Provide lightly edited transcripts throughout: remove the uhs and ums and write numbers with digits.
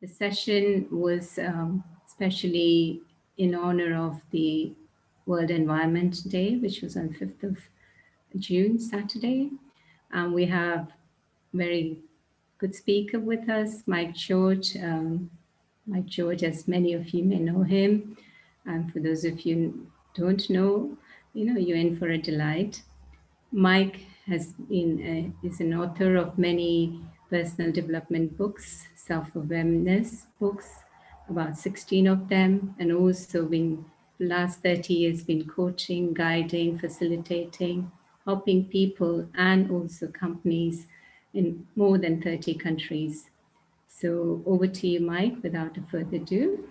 The session was especially in honor of the World Environment Day, which was on 5th of June, Saturday. We have very good speaker with us, Mike George. Mike George, as many of you may know him, and for those of you don't know, you're in for a delight. Mike is an author of many personal development books, self-awareness books, about 16 of them, and also been the last 30 years been coaching, guiding, facilitating, helping people and also companies in more than 30 countries. So over to you, Mike, without a further ado.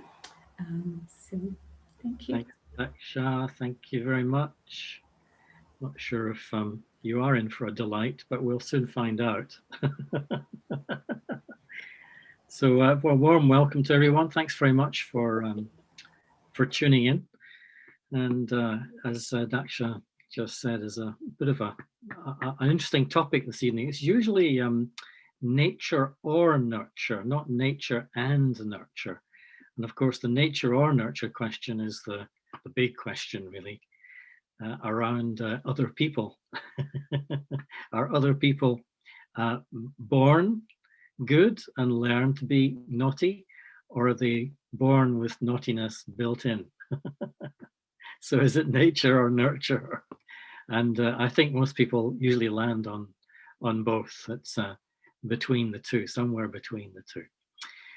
So thank you. Thanks, Daksha. Thank you very much. Not sure if you are in for a delight, but we'll soon find out. So, well, warm welcome to everyone. Thanks very much for tuning in. And as Daksha just said, is a bit of an interesting topic this evening. It's usually nature or nurture, not nature and nurture. And of course, the nature or nurture question is the big question, really, around other people. Are other people born good and learn to be naughty, or are they born with naughtiness built in? So is it nature or nurture? And I think most people usually land on both. It's between the two, somewhere between the two.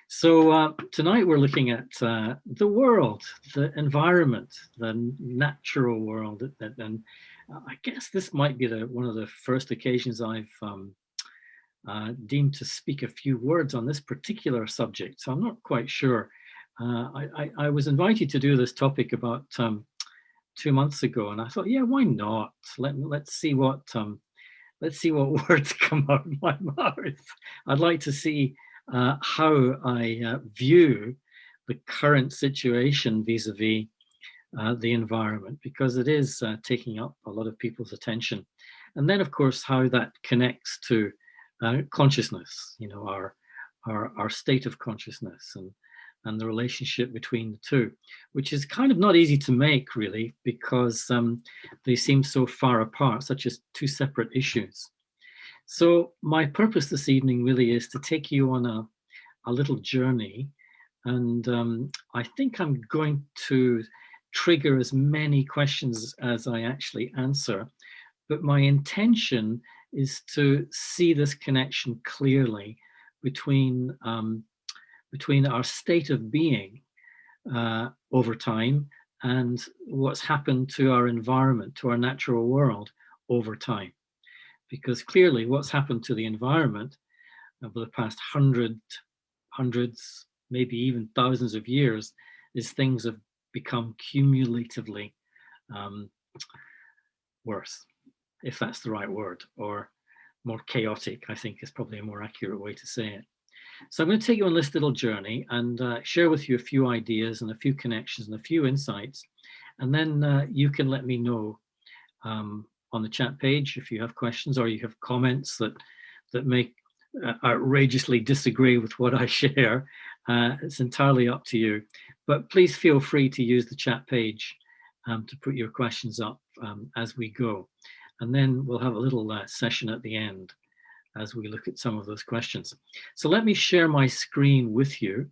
So tonight we're looking at the world, the environment, the natural world. And I guess this might be one of the first occasions I've deemed to speak a few words on this particular subject. So I'm not quite sure. I was invited to do this topic about 2 months ago, and I thought, yeah, why not? Let's see what words come out of my mouth. I'd like to see how I view the current situation vis-a-vis the environment, because it is taking up a lot of people's attention. And then, of course, how that connects to consciousness, our state of consciousness and the relationship between the two, which is kind of not easy to make, really, because they seem so far apart, such as two separate issues. So my purpose this evening really is to take you on a little journey. And I think I'm going to trigger as many questions as I actually answer. But my intention is to see this connection clearly between our state of being over time and what's happened to our environment, to our natural world over time. Because clearly what's happened to the environment over the past hundreds, maybe even thousands of years, is things have become cumulatively worse, if that's the right word, or more chaotic, I think is probably a more accurate way to say it. So I'm going to take you on this little journey and share with you a few ideas and a few connections and a few insights. And then you can let me know on the chat page if you have questions, or you have comments that may outrageously disagree with what I share. It's entirely up to you. But please feel free to use the chat page to put your questions up as we go. And then we'll have a little session at the end as we look at some of those questions. So let me share my screen with you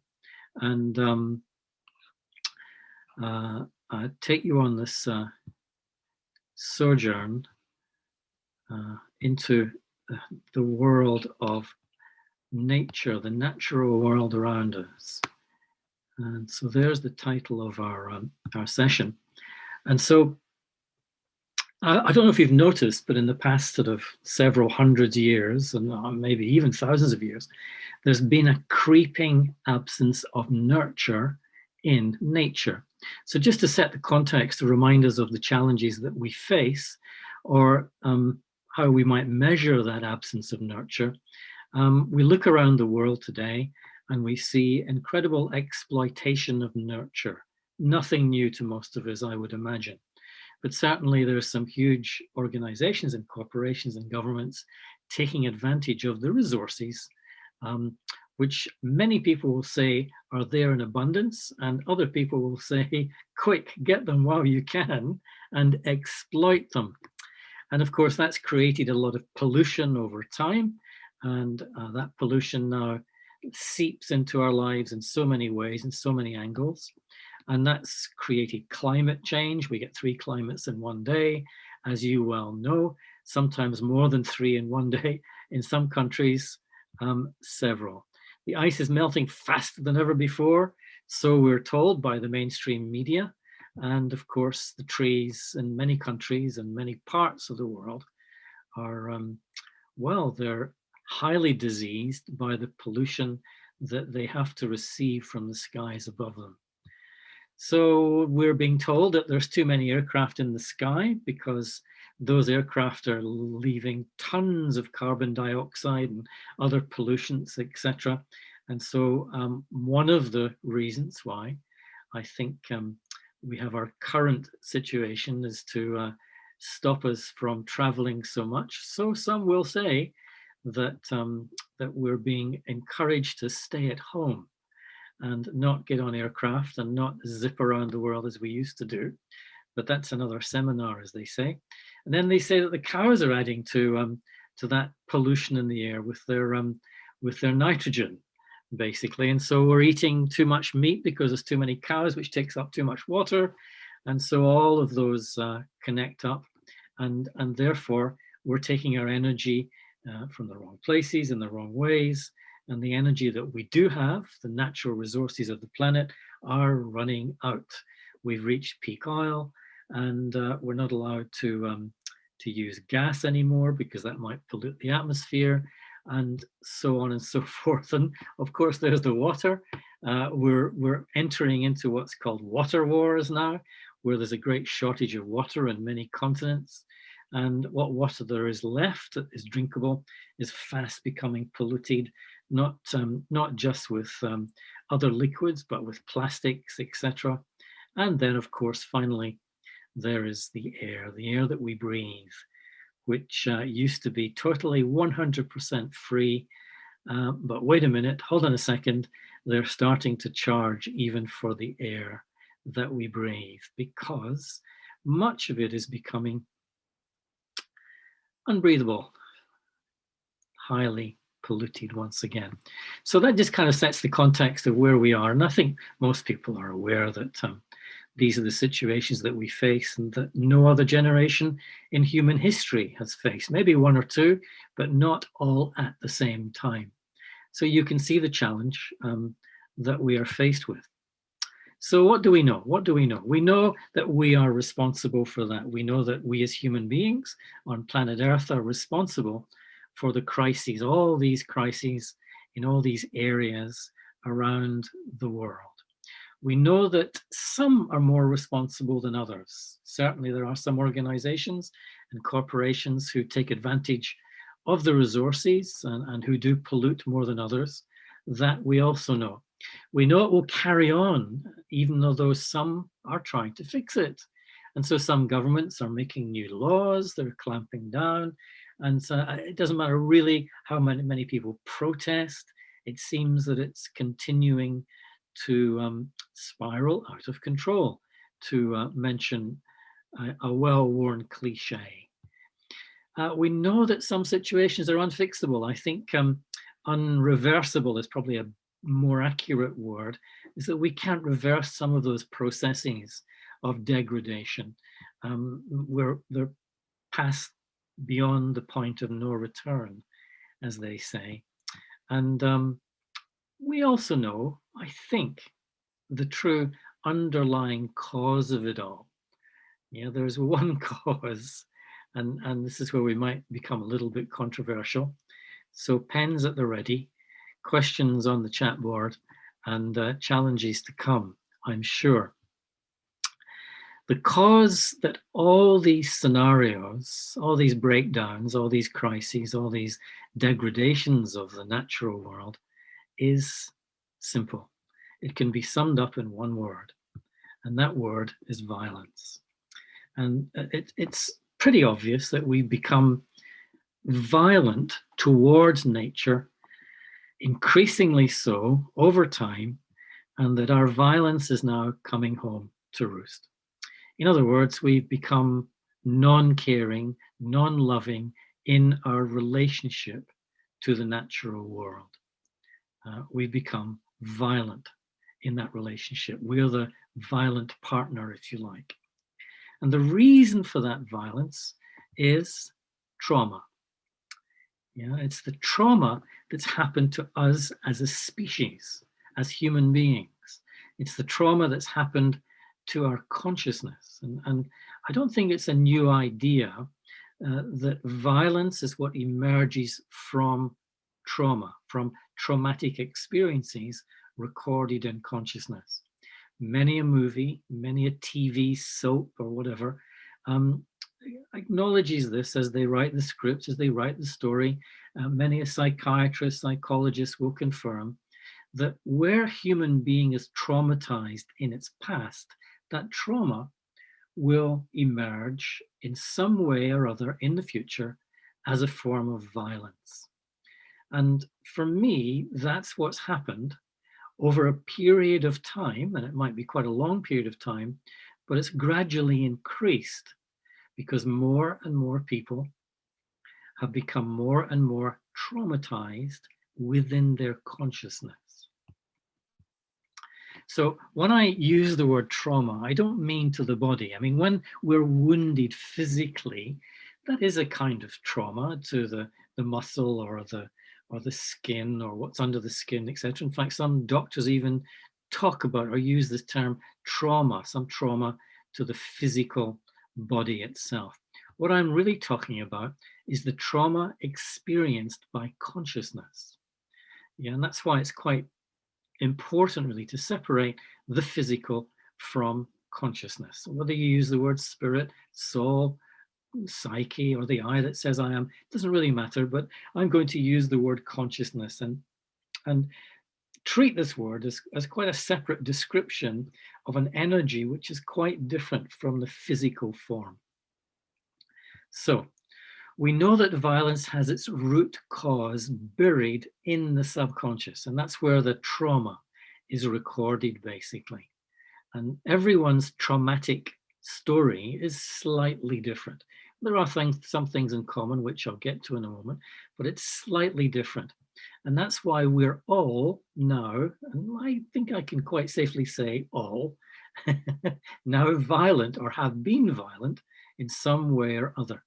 and take you on this sojourn into the world of nature, the natural world around us. And so there's the title of our session. And so I don't know if you've noticed, but in the past sort of several hundred years, and maybe even thousands of years, there's been a creeping absence of nurture in nature. So just to set the context, to remind us of the challenges that we face, or how we might measure that absence of nurture, we look around the world today and we see incredible exploitation of nurture. Nothing new to most of us, I would imagine. But certainly there's some huge organizations and corporations and governments taking advantage of the resources which many people will say are there in abundance, and other people will say, quick, get them while you can and exploit them. And of course, that's created a lot of pollution over time, and that pollution now seeps into our lives in so many ways, in so many angles. And that's created climate change. We get 3 climates in one day, as you well know, sometimes more than 3 in one day. In some countries, several. The ice is melting faster than ever before, so we're told by the mainstream media. And of course, the trees in many countries and many parts of the world are, well, they're highly diseased by the pollution that they have to receive from the skies above them. So we're being told that there's too many aircraft in the sky because those aircraft are leaving tons of carbon dioxide and other pollutants, etc. And so one of the reasons why I think we have our current situation is to stop us from traveling so much. So some will say that, that we're being encouraged to stay at home and not get on aircraft and not zip around the world as we used to do. But that's another seminar, as they say. And then they say that the cows are adding to that pollution in the air with their nitrogen, basically. And so we're eating too much meat because there's too many cows, which takes up too much water. And so all of those connect up, and therefore we're taking our energy from the wrong places in the wrong ways. And the energy that we do have, the natural resources of the planet, are running out. We've reached peak oil, and we're not allowed to use gas anymore because that might pollute the atmosphere, and so on and so forth. And of course, there's the water. We're entering into what's called water wars now, where there's a great shortage of water in many continents. And what water there is left that is drinkable is fast becoming polluted, not just with other liquids, but with plastics, etc. And then, of course, finally, there is the air that we breathe, which used to be totally 100% free. But wait a minute, hold on a second. They're starting to charge even for the air that we breathe, because much of it is becoming unbreathable, highly polluted once again. So that just kind of sets the context of where we are. And I think most people are aware that these are the situations that we face and that no other generation in human history has faced. Maybe one or two, but not all at the same time. So you can see the challenge that we are faced with. So what do we know? What do we know? We know that we are responsible for that. We know that we as human beings on planet Earth are responsible for the crises, all these crises in all these areas around the world. We know that some are more responsible than others. Certainly there are some organizations and corporations who take advantage of the resources and who do pollute more than others. That we also know. We know it will carry on, even though some are trying to fix it. And so some governments are making new laws, they're clamping down. And so it doesn't matter really how many people protest. It seems that it's continuing to spiral out of control, to mention a well-worn cliche. We know that some situations are unfixable. I think unreversible is probably a more accurate word, is that we can't reverse some of those processes of degradation. They're past beyond the point of no return, as they say. And we also know, I think, the true underlying cause of it all. Yeah, there's one cause, and this is where we might become a little bit controversial. So pens at the ready, questions on the chat board, and challenges to come, I'm sure. The cause that all these scenarios, all these breakdowns, all these crises, all these degradations of the natural world is simple. It can be summed up in one word, and that word is violence. And it's pretty obvious that we become violent towards nature increasingly so over time, and that our violence is now coming home to roost. In other words, we've become non-caring, non-loving in our relationship to the natural world. We've become violent in that relationship. We're the violent partner, if you like. And the reason for that violence is trauma. Yeah, it's the trauma that's happened to us as a species, as human beings. It's the trauma that's happened to our consciousness. And I don't think it's a new idea that violence is what emerges from trauma, from traumatic experiences recorded in consciousness. Many a movie, many a TV soap or whatever acknowledges this as they write the script, as they write the story. Many a psychiatrist, psychologist will confirm that where a human being is traumatized in its past, that trauma will emerge in some way or other in the future as a form of violence. And for me, that's what's happened over a period of time, and it might be quite a long period of time, but it's gradually increased because more and more people have become more and more traumatized within their consciousness. So when I use the word trauma, I don't mean to the body. I mean, when we're wounded physically, that is a kind of trauma to the muscle or the skin or what's under the skin, etc. In fact, some doctors even talk about or use this term trauma, some trauma to the physical body itself. What I'm really talking about is the trauma experienced by consciousness. Yeah, and that's why it's quite important really to separate the physical from consciousness. Whether you use the word spirit, soul, psyche, or the I that says I am, doesn't really matter, but I'm going to use the word consciousness and treat this word as quite a separate description of an energy which is quite different from the physical form. So we know that violence has its root cause buried in the subconscious, and that's where the trauma is recorded, basically. And everyone's traumatic story is slightly different. There are some things in common, which I'll get to in a moment, but it's slightly different. And that's why we're all now, and I think I can quite safely say all, now violent or have been violent in some way or other.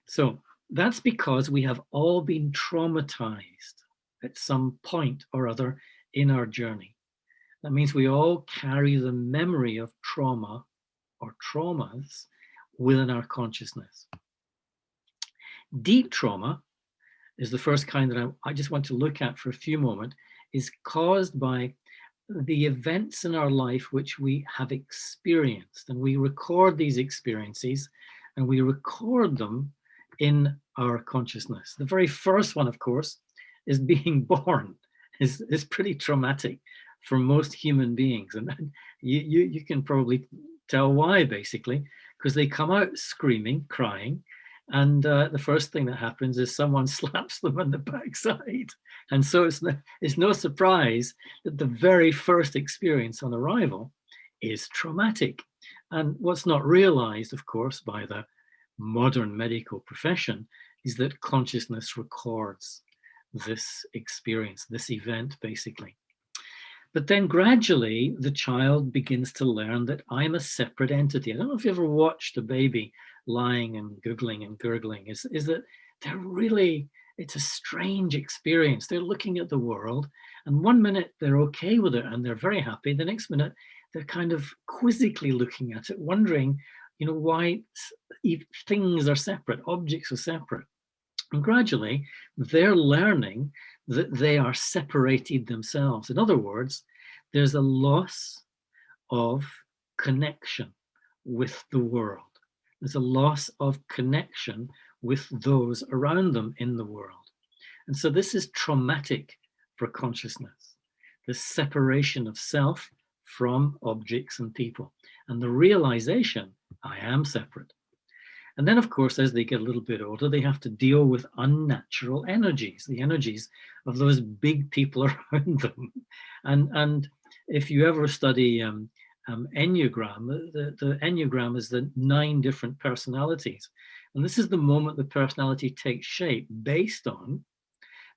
So that's because we have all been traumatized at some point or other in our journey. That means we all carry the memory of trauma or traumas within our consciousness. Deep trauma is the first kind that I just want to look at for a few moments, is caused by the events in our life which we have experienced. And we record these experiences and we record them in our consciousness. The very first one, of course, is being born. Is pretty traumatic for most human beings. And you can probably tell why, basically, because they come out screaming, crying, and the first thing that happens is someone slaps them on the backside. And so it's no surprise that the very first experience on arrival is traumatic. And what's not realized, of course, by the modern medical profession is that consciousness records this experience, this event, basically. But then gradually the child begins to learn that I'm a separate entity. I don't know if you ever watched a baby lying and googling and gurgling, is that they're really, it's a strange experience. They're looking at the world and one minute they're okay with it and they're very happy. The next minute they're kind of quizzically looking at it, wondering, why things are separate, objects are separate. And gradually they're learning that they are separated themselves. In other words, there's a loss of connection with the world. There's a loss of connection with those around them in the world. And so this is traumatic for consciousness, the separation of self from objects and people, and the realization I am separate. And then, of course, as they get a little bit older, they have to deal with unnatural energies, the energies of those big people around them. And if you ever study Enneagram, the Enneagram is the 9 different personalities. And this is the moment the personality takes shape based on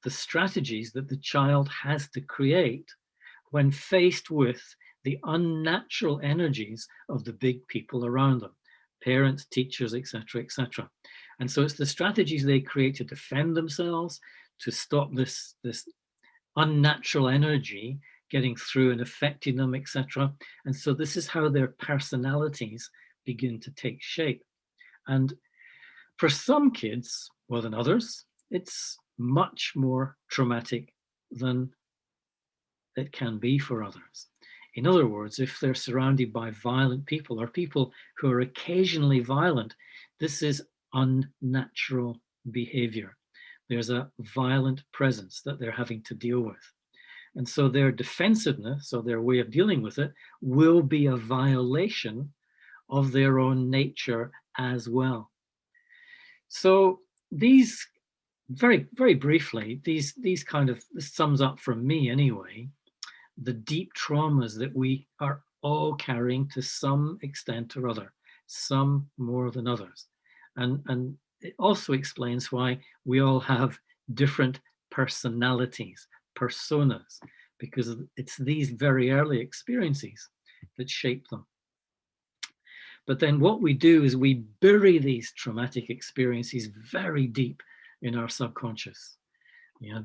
the strategies that the child has to create when faced with the unnatural energies of the big people around them, parents, teachers, etc., etc. And so it's the strategies they create to defend themselves, to stop this unnatural energy getting through and affecting them, etc. And so this is how their personalities begin to take shape. And for some kids, more than others, it's much more traumatic than it can be for others. In other words, if they're surrounded by violent people or people who are occasionally violent, this is unnatural behavior. There's a violent presence that they're having to deal with. And so their defensiveness, or their way of dealing with it, will be a violation of their own nature as well. So these, very, very briefly, these kind of, this sums up from me anyway, the deep traumas that we are all carrying to some extent or other, some more than others. And it also explains why we all have different personalities, personas, because it's these very early experiences that shape them. But then what we do is we bury these traumatic experiences very deep in our subconscious,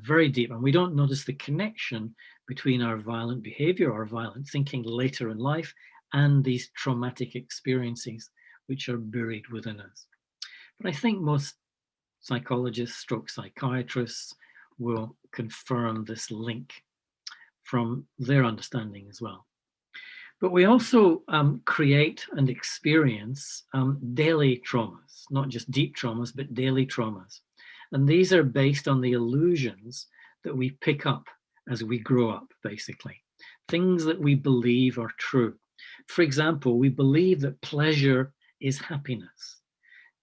very deep. And we don't notice the connection between our violent behavior or violent thinking later in life and these traumatic experiences, which are buried within us. But I think most psychologists, stroke psychiatrists, will confirm this link from their understanding as well. But we also create and experience daily traumas, not just deep traumas, but daily traumas. And these are based on the illusions that we pick up as we grow up, basically. Things that we believe are true. For example, we believe that pleasure is happiness.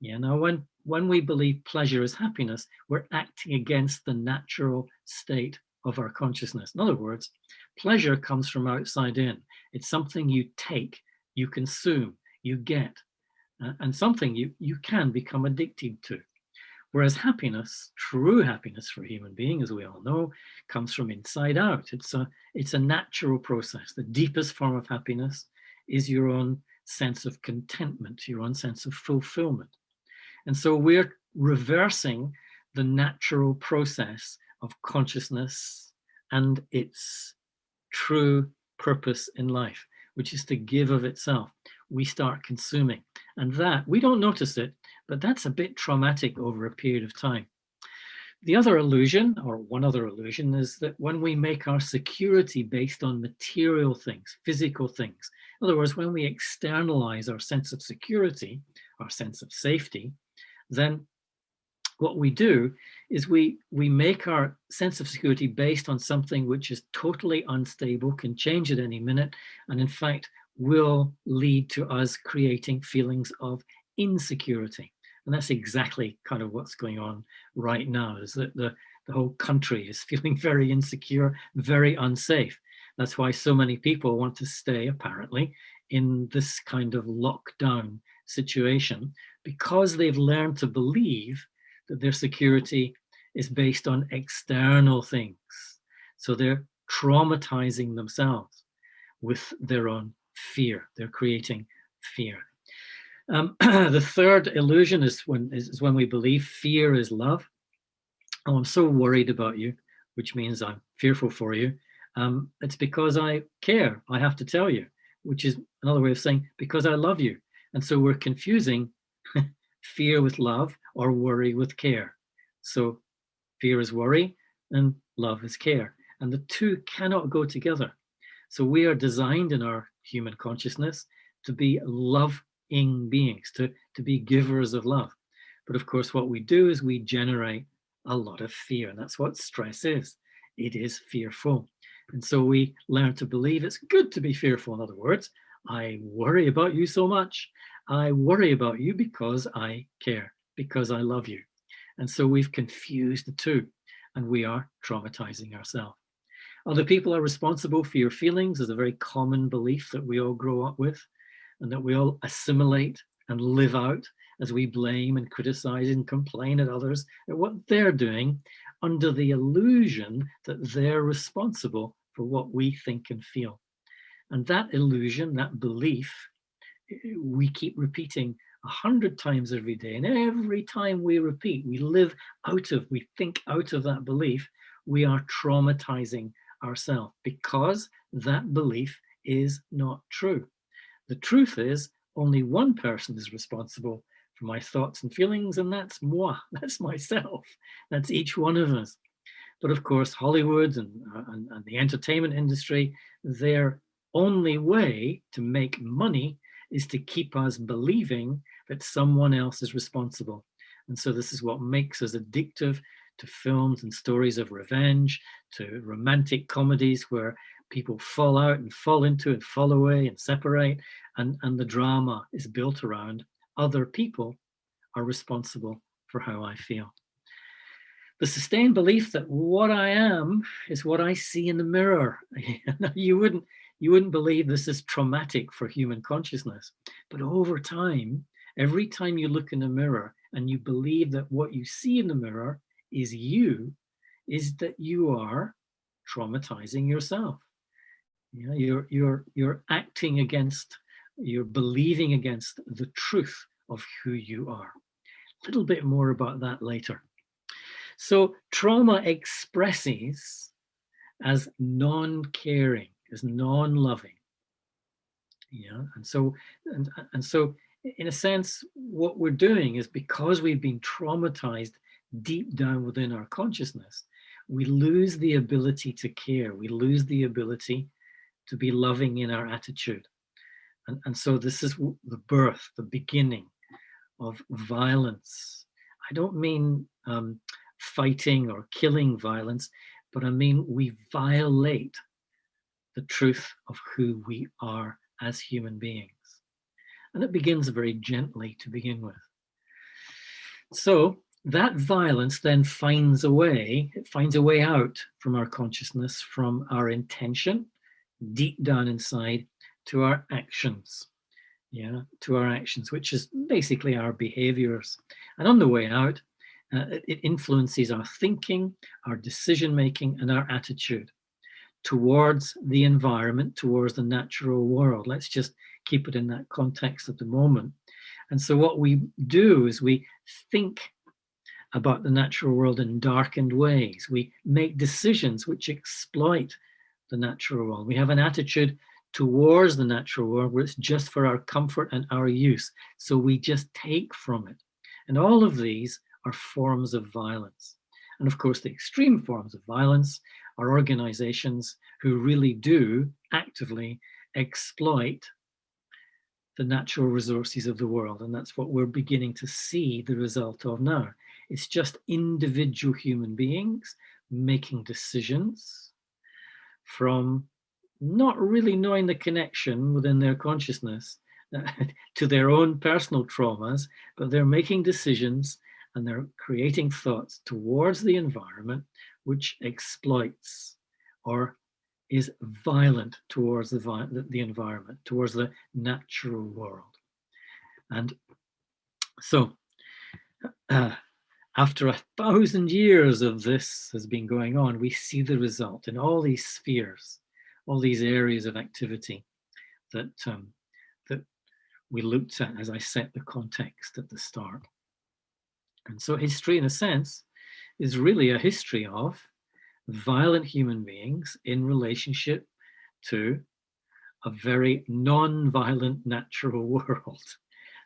Now, when we believe pleasure is happiness, we're acting against the natural state of our consciousness. In other words, pleasure comes from outside in. It's something you take, you consume, you get, and something you can become addicted to. Whereas happiness, true happiness for a human being, as we all know, comes from inside out. It's a natural process. The deepest form of happiness is your own sense of contentment, your own sense of fulfillment. And so we're reversing the natural process of consciousness and its true purpose in life, which is to give of itself. We start consuming. And that, we don't notice it, but that's a bit traumatic over a period of time. The other illusion, or one other illusion, is that when we make our security based on material things, physical things, in other words, when we externalize our sense of security, our sense of safety, then what we do is we make our sense of security based on something which is totally unstable, can change at any minute, and in fact will lead to us creating feelings of insecurity. And that's exactly kind of what's going on right now, is that the whole country is feeling very insecure, very unsafe. That's why so many people want to stay, apparently, in this kind of lockdown situation, because they've learned to believe that their security is based on external things. So they're traumatizing themselves with their own fear. They're creating fear. The third illusion is when we believe fear is love. Oh, I'm so worried about you, which means I'm fearful for you. It's because I care. I have to tell you, which is another way of saying because I love you. And so we're confusing fear with love or worry with care. So fear is worry and love is care. And the two cannot go together. So we are designed in our human consciousness to be loving beings, to be givers of love. But of course, what we do is we generate a lot of fear. And that's what stress is. It is fearful. And so we learn to believe it's good to be fearful. In other words, I worry about you so much. I worry about you because I care, because I love you. And so we've confused the two, and we are traumatizing ourselves. Other people are responsible for your feelings is a very common belief that we all grow up with, and that we all assimilate and live out as we blame and criticize and complain at others at what they're doing, under the illusion that they're responsible for what we think and feel. And that illusion, that belief, we keep repeating 100 times every day. And every time we repeat, we think out of that belief, we are traumatizing ourselves, because that belief is not true. The truth is, only one person is responsible for my thoughts and feelings, and that's moi, that's myself, that's each one of us. But of course, Hollywood and the entertainment industry, their only way to make money is to keep us believing that someone else is responsible. And so this is what makes us addictive to films and stories of revenge, to romantic comedies where people fall out and fall into and fall away and separate. And the drama is built around other people are responsible for how I feel. The sustained belief that what I am is what I see in the mirror. You wouldn't believe this is traumatic for human consciousness. But over time, every time you look in the mirror and you believe that what you see in the mirror is you, is that you are traumatizing yourself. You're acting against, you're believing against the truth of who you are. A little bit more about that later. So trauma expresses as non-caring, as non-loving. And so in a sense, what we're doing is, because we've been traumatized deep down within our consciousness, we lose the ability to care. We lose the ability to be loving in our attitude. And so this is the birth, the beginning of violence. I don't mean fighting or killing violence, but I mean we violate the truth of who we are as human beings. And it begins very gently to begin with. So that violence then finds a way out from our consciousness, from our intention, deep down inside, to our actions. To our actions, which is basically our behaviors. And on the way out, it influences our thinking, our decision making, and our attitude towards the environment, towards the natural world. Let's just keep it in that context at the moment. And so what we do is we think about the natural world in darkened ways. We make decisions which exploit the natural world. We have an attitude towards the natural world where it's just for our comfort and our use. So we just take from it. And all of these are forms of violence. And of course, the extreme forms of violence are organizations who really do actively exploit the natural resources of the world. And that's what we're beginning to see the result of now. It's just individual human beings making decisions from not really knowing the connection within their consciousness to their own personal traumas, but they're making decisions and they're creating thoughts towards the environment which exploits or is violent towards the environment, towards the natural world. And so after 1,000 years of this has been going on, we see the result in all these spheres, all these areas of activity that we looked at as I set the context at the start. And so history, in a sense, is really a history of violent human beings in relationship to a very non-violent natural world.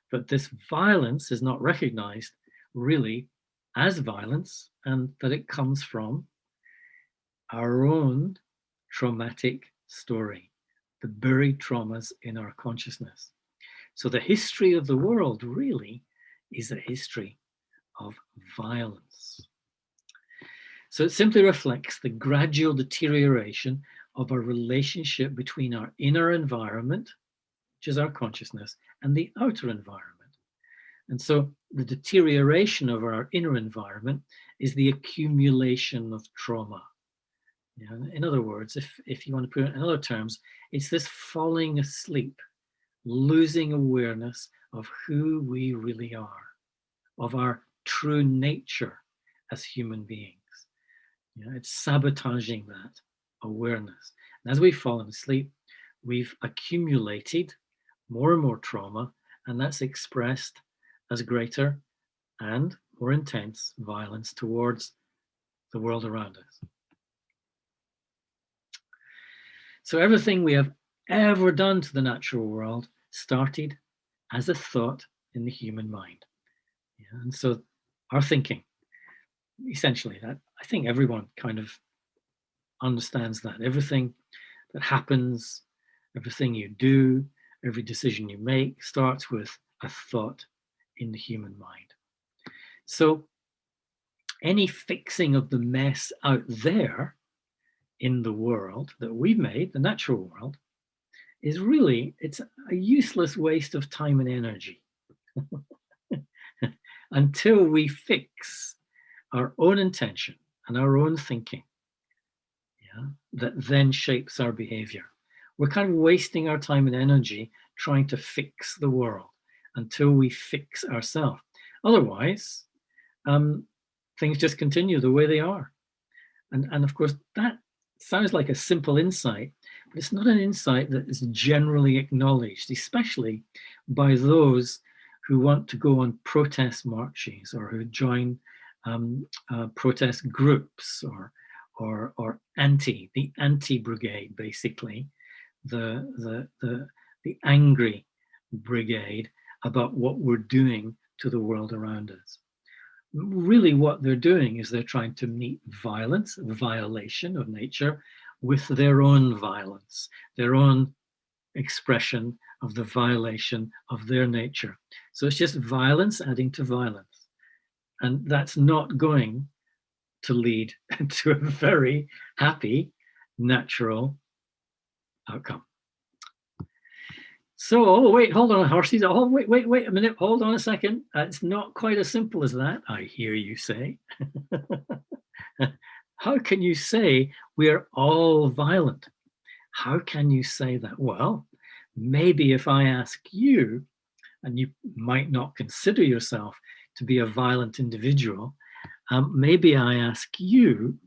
But this violence is not recognized really as violence, and that it comes from our own traumatic story, the buried traumas in our consciousness. So the history of the world really is a history of violence. So it simply reflects the gradual deterioration of our relationship between our inner environment which is our consciousness, and the outer environment. And so the deterioration of our inner environment is the accumulation of trauma. In other words, if you want to put it in other terms, it's this falling asleep, losing awareness of who we really are, of our true nature as human beings. It's sabotaging that awareness. And as we've fallen asleep, we've accumulated more and more trauma, and that's expressed as greater and more intense violence towards the world around us. So everything we have ever done to the natural world started as a thought in the human mind. And so our thinking, essentially, that I think everyone kind of understands that. Everything that happens, everything you do, every decision you make starts with a thought in the human mind. So any fixing of the mess out there in the world that we've made, the natural world, is really, it's a useless waste of time and energy until we fix our own intention and our own thinking, that then shapes our behavior. We're kind of wasting our time and energy trying to fix the world until we fix ourselves. Otherwise, things just continue the way they are. And of course, that sounds like a simple insight, but it's not an insight that is generally acknowledged, especially by those who want to go on protest marches or who join protest groups or the anti-brigade, basically, the angry brigade about what we're doing to the world around us. Really what they're doing is they're trying to meet violence, violation of nature, with their own violence, their own expression of the violation of their nature. So it's just violence adding to violence. And that's not going to lead to a very happy, natural outcome. So, wait, hold on, horses. Oh, wait a minute. Hold on a second. It's not quite as simple as that, I hear you say. How can you say we're all violent? How can you say that? Well, maybe if I ask you, and you might not consider yourself to be a violent individual, maybe I ask you,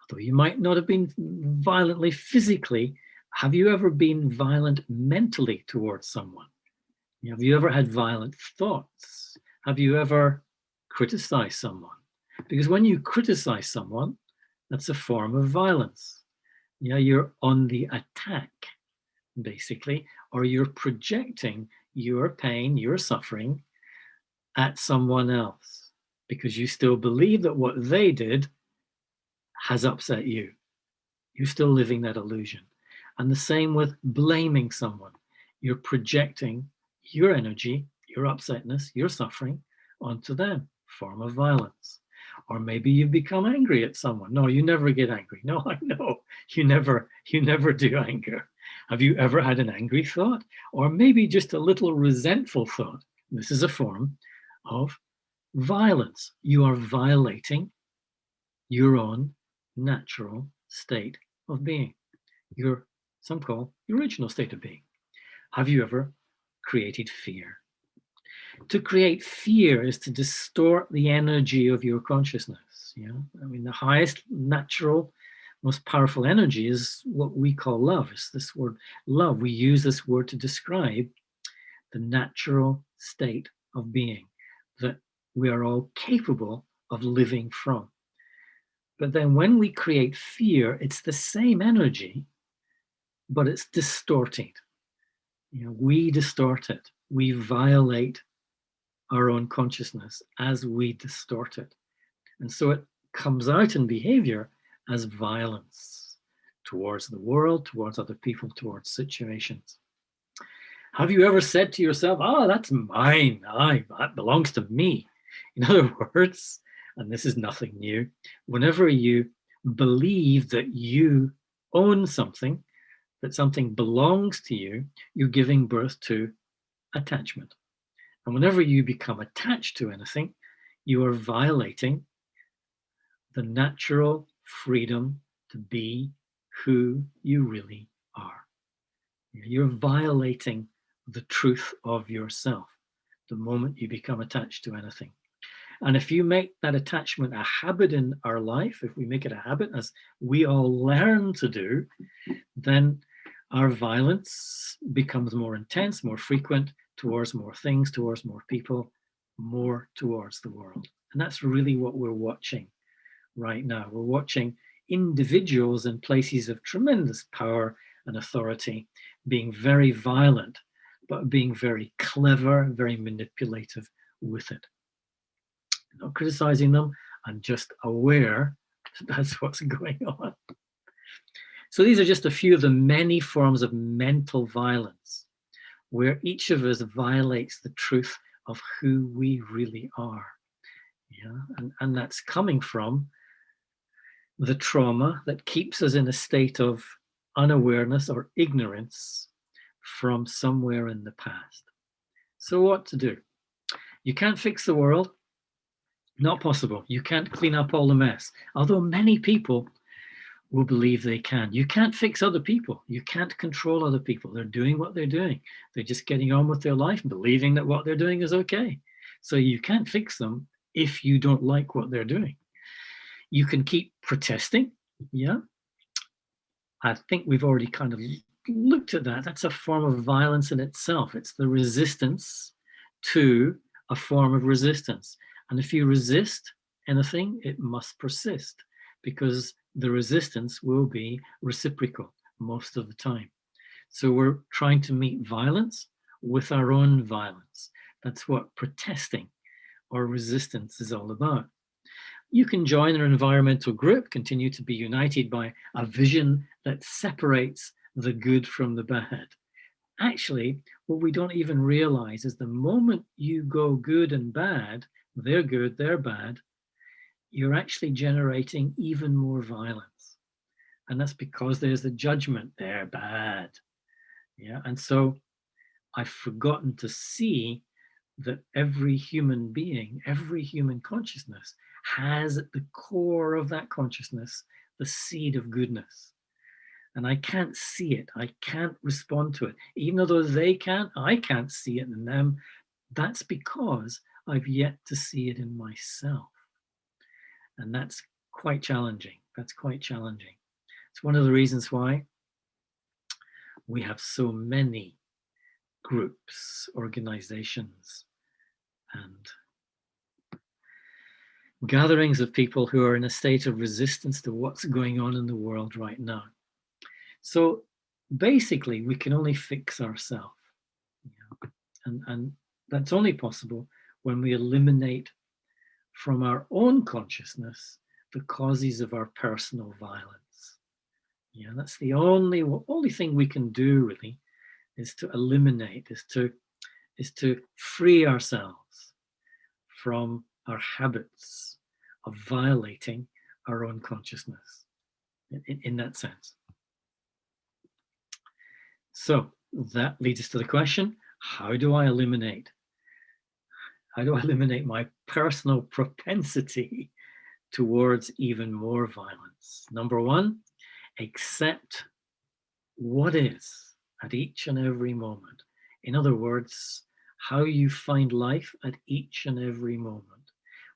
although you might not have been violently physically, have you ever been violent mentally towards someone? Have you ever had violent thoughts? Have you ever criticized someone? Because when you criticize someone, that's a form of violence. You're on the attack, basically, or you're projecting your pain, your suffering at someone else because you still believe that what they did has upset you. You're still living that illusion. And the same with blaming someone. You're projecting your energy, your upsetness, your suffering onto them, form of violence. Or maybe you've become angry at someone. No, you never get angry. No, I know. You never do anger. Have you ever had an angry thought? Or maybe just a little resentful thought? This is a form of violence. You are violating your own natural state of being. Some call the original state of being. Have you ever created fear? To create fear is to distort the energy of your consciousness. The highest natural, most powerful energy is what we call love. It's this word love. We use this word to describe the natural state of being that we are all capable of living from. But then when we create fear, it's the same energy, but it's distorted. We distort it. We violate our own consciousness as we distort it. And so it comes out in behavior as violence towards the world, towards other people, towards situations. Have you ever said to yourself, that's mine, that belongs to me? In other words, and this is nothing new, whenever you believe that you own something, that something belongs to you, you're giving birth to attachment. And whenever you become attached to anything, you are violating the natural freedom to be who you really are. You're violating the truth of yourself the moment you become attached to anything. And if you make that attachment a habit in our life, if we make it a habit, as we all learn to do, then our violence becomes more intense, more frequent, towards more things, towards more people, more towards the world. And that's really what we're watching right now. We're watching individuals in places of tremendous power and authority being very violent, but being very clever, very manipulative with it. I'm not criticizing them, I'm just aware that's what's going on. So these are just a few of the many forms of mental violence where each of us violates the truth of who we really are. Yeah, and that's coming from the trauma that keeps us in a state of unawareness or ignorance from somewhere in the past. So what to do? You can't fix the world. Not possible. You can't clean up all the mess. Although many people will believe they can. You can't fix other people. You can't control other people. They're doing what they're doing. They're just getting on with their life, believing that what they're doing is okay. So you can't fix them if you don't like what they're doing. You can keep protesting. Yeah. I think we've already kind of looked at that. That's a form of violence in itself. It's the resistance to a form of resistance. And if you resist anything, it must persist because the resistance will be reciprocal most of the time. So we're trying to meet violence with our own violence. That's what protesting or resistance is all about. You can join an environmental group, continue to be united by a vision that separates the good from the bad. Actually, what we don't even realize is the moment you go good and bad, they're bad, you're actually generating even more violence. And that's because there's the judgment, they're bad. Yeah. And so I've forgotten to see that every human being, every human consciousness has at the core of that consciousness the seed of goodness. And I can't see it. I can't respond to it. Even though they can, I can't see it in them. That's because I've yet to see it in myself. And that's quite challenging. That's quite challenging. It's one of the reasons why we have so many groups, organizations, and gatherings of people who are in a state of resistance to what's going on in the world right now. So basically, we can only fix ourselves. And that's only possible when we eliminate from our own consciousness the causes of our personal violence. Yeah, that's the only thing we can do really, is to eliminate, is to free ourselves from our habits of violating our own consciousness in that sense. So that leads us to the question, how do I eliminate my personal propensity towards even more violence? Number one, accept what is at each and every moment. In other words, how you find life at each and every moment,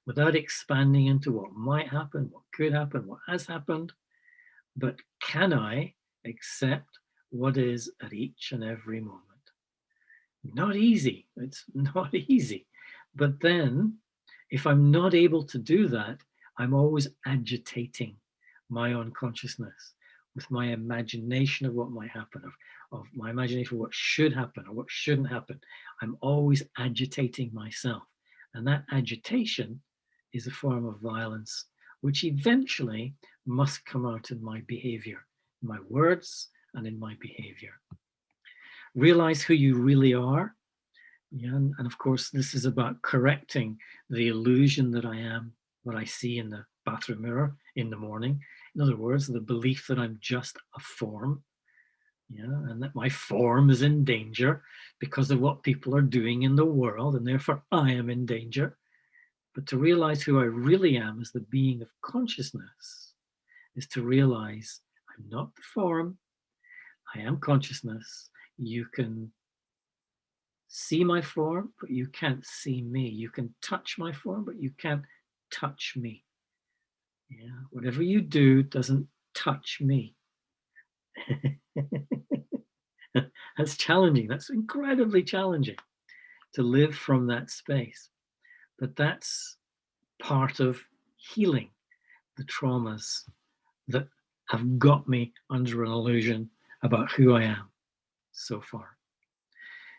without expanding into what might happen, what could happen, what has happened. But can I accept what is at each and every moment? Not easy. It's not easy. But then, if I'm not able to do that, I'm always agitating my own consciousness with my imagination of what might happen, of my imagination of what should happen or what shouldn't happen. I'm always agitating myself. And that agitation is a form of violence, which eventually must come out in my behavior, in my words and in my behavior. Realize who you really are. Yeah, and of course, this is about correcting the illusion that I am what I see in the bathroom mirror in the morning. In other words, the belief that I'm just a form. and that my form is in danger because of what people are doing in the world, and therefore I am in danger. But to realize who I really am as the being of consciousness is to realize I'm not the form, I am consciousness. You can see my form, but you can't see me. You can touch my form, but you can't touch me. Whatever you do doesn't touch me. That's challenging. That's incredibly challenging to live from that space. But that's part of healing the traumas that have got me under an illusion about who I am so far.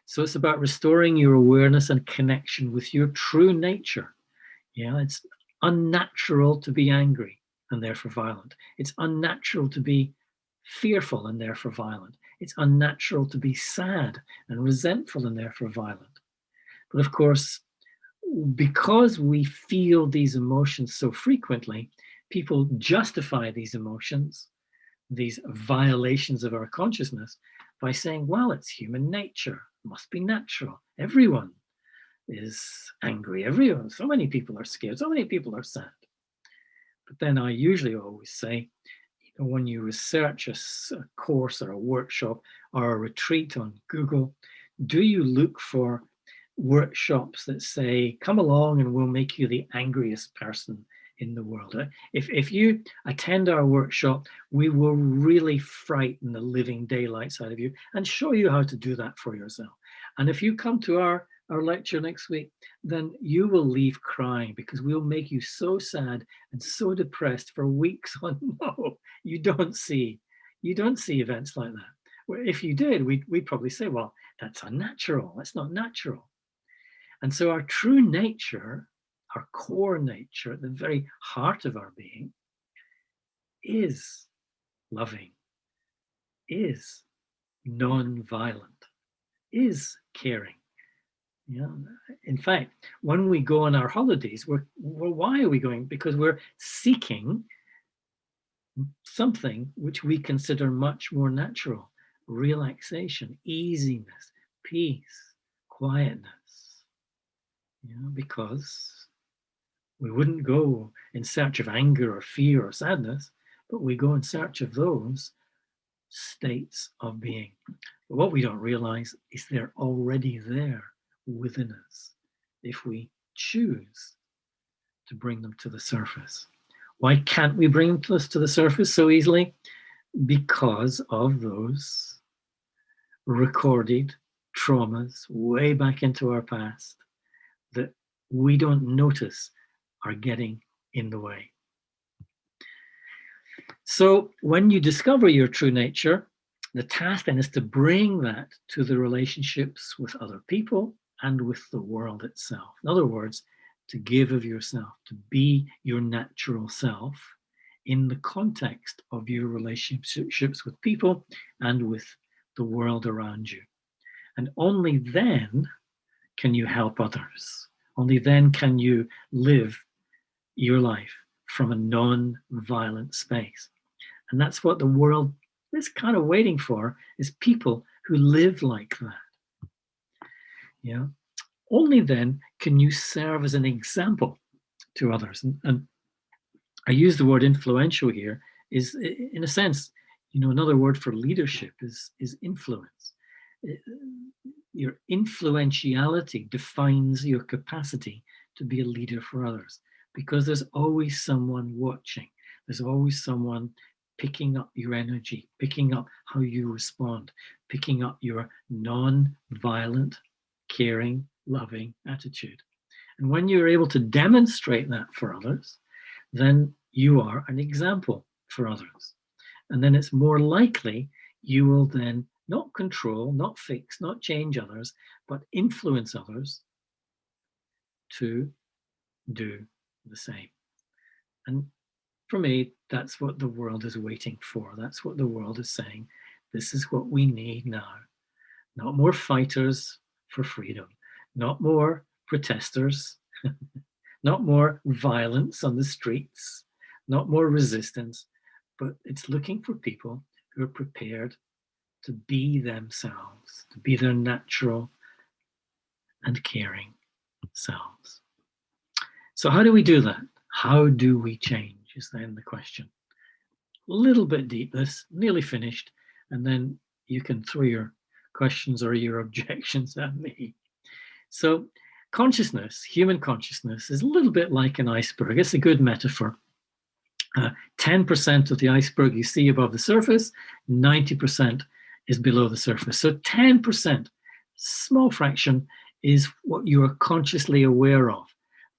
So it's about restoring your awareness and connection with your true nature. It's unnatural to be angry and therefore violent. It's unnatural to be fearful and therefore violent. It's unnatural to be sad and resentful and therefore violent. But of course, because we feel these emotions so frequently, people justify these emotions, these violations of our consciousness, by saying, well, it's human nature, it must be natural. Everyone is angry. So many people are scared, so many people are sad. But then I usually always say, when you research a course or a workshop or a retreat on Google, do you look for workshops that say, come along and we'll make you the angriest person in the world? If you attend our workshop, we will really frighten the living daylights out of you and show you how to do that for yourself. And if you come to our lecture next week, then you will leave crying because we'll make you so sad and so depressed for weeks on. No, you don't see events like that. Well, if you did, we'd probably say, well, that's unnatural. That's not natural. And so our true nature, our core nature, at the very heart of our being, is loving, is non-violent, is caring. In fact, when we go on our holidays, why are we going? Because we're seeking something which we consider much more natural: relaxation, easiness, peace, quietness. Because we wouldn't go in search of anger or fear or sadness, but we go in search of those states of being. But what we don't realize is they're already there within us if we choose to bring them to the surface. Why can't we bring them to the surface so easily? Because of those recorded traumas way back into our past that we don't notice are getting in the way. So when you discover your true nature, the task then is to bring that to the relationships with other people and with the world itself. In other words, to give of yourself, to be your natural self in the context of your relationships with people and with the world around you. And only then can you help others. Only then can you live your life from a non-violent space. And that's what the world is kind of waiting for, is people who live like that. Only then can you serve as an example to others. And I use the word influential here, is in a sense, another word for leadership is influence. Your influentiality defines your capacity to be a leader for others, because there's always someone watching. There's always someone picking up your energy, picking up how you respond, picking up your non-violent, caring, loving attitude. And when you're able to demonstrate that for others, then you are an example for others. And then it's more likely you will then not control, not fix, not change others, but influence others to do the same. And for me, that's what the world is waiting for. That's what the world is saying. This is what we need now. Not more fighters for freedom, not more protesters, not more violence on the streets, not more resistance, but it's looking for people who are prepared to be themselves, to be their natural and caring selves. So how do we do that? How do we change is then the question. A little bit deep, this, nearly finished, and then you can throw your questions or your objections at me. So consciousness, human consciousness, is a little bit like an iceberg. It's a good metaphor. 10% of the iceberg you see above the surface, 90% is below the surface. So 10%, small fraction, is what you are consciously aware of.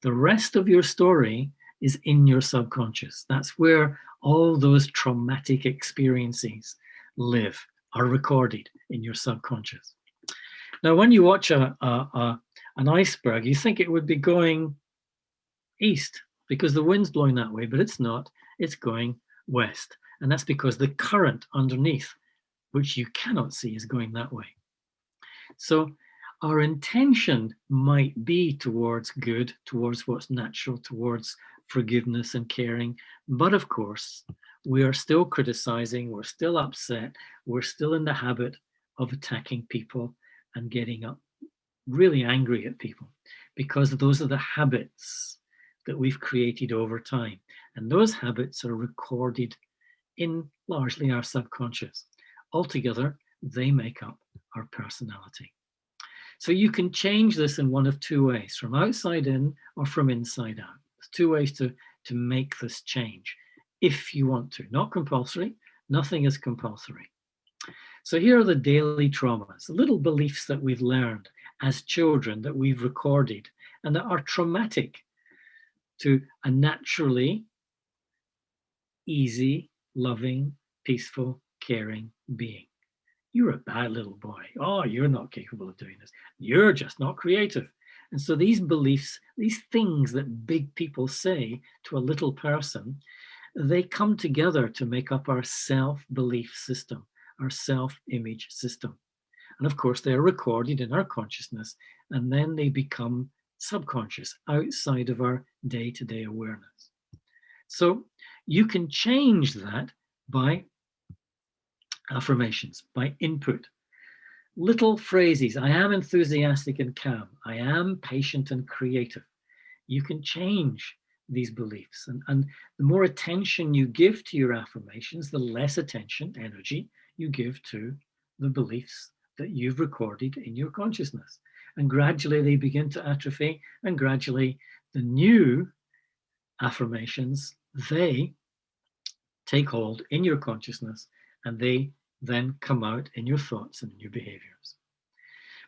The rest of your story is in your subconscious. That's where all those traumatic experiences live, are recorded in your subconscious. Now, when you watch an iceberg, you think it would be going east because the wind's blowing that way, but it's not. It's going west. And that's because the current underneath, which you cannot see, is going that way. So our intention might be towards good, towards what's natural, towards forgiveness and caring. But of course, we are still criticizing, we're still upset, we're still in the habit of attacking people and getting up really angry at people, because those are the habits that we've created over time. And those habits are recorded in largely our subconscious. Altogether, they make up our personality. So you can change this in one of two ways, from outside in or from inside out. There's two ways to make this change, if you want to. Not compulsory, nothing is compulsory. So here are the daily traumas, the little beliefs that we've learned as children that we've recorded and that are traumatic to a naturally easy, loving, peaceful, caring being. You're a bad little boy. Oh, you're not capable of doing this. You're just not creative. And so these beliefs, these things that big people say to a little person, they come together to make up our self-belief system, our self-image system. And of course, they're recorded in our consciousness, and then they become subconscious, outside of our day-to-day awareness. So you can change that by affirmations, by input. Little phrases: I am enthusiastic and calm. I am patient and creative. You can change these beliefs. And the more attention you give to your affirmations, the less attention, energy, you give to the beliefs that you've recorded in your consciousness. And gradually they begin to atrophy, and gradually the new affirmations, they take hold in your consciousness, and they then come out in your thoughts and in your behaviors.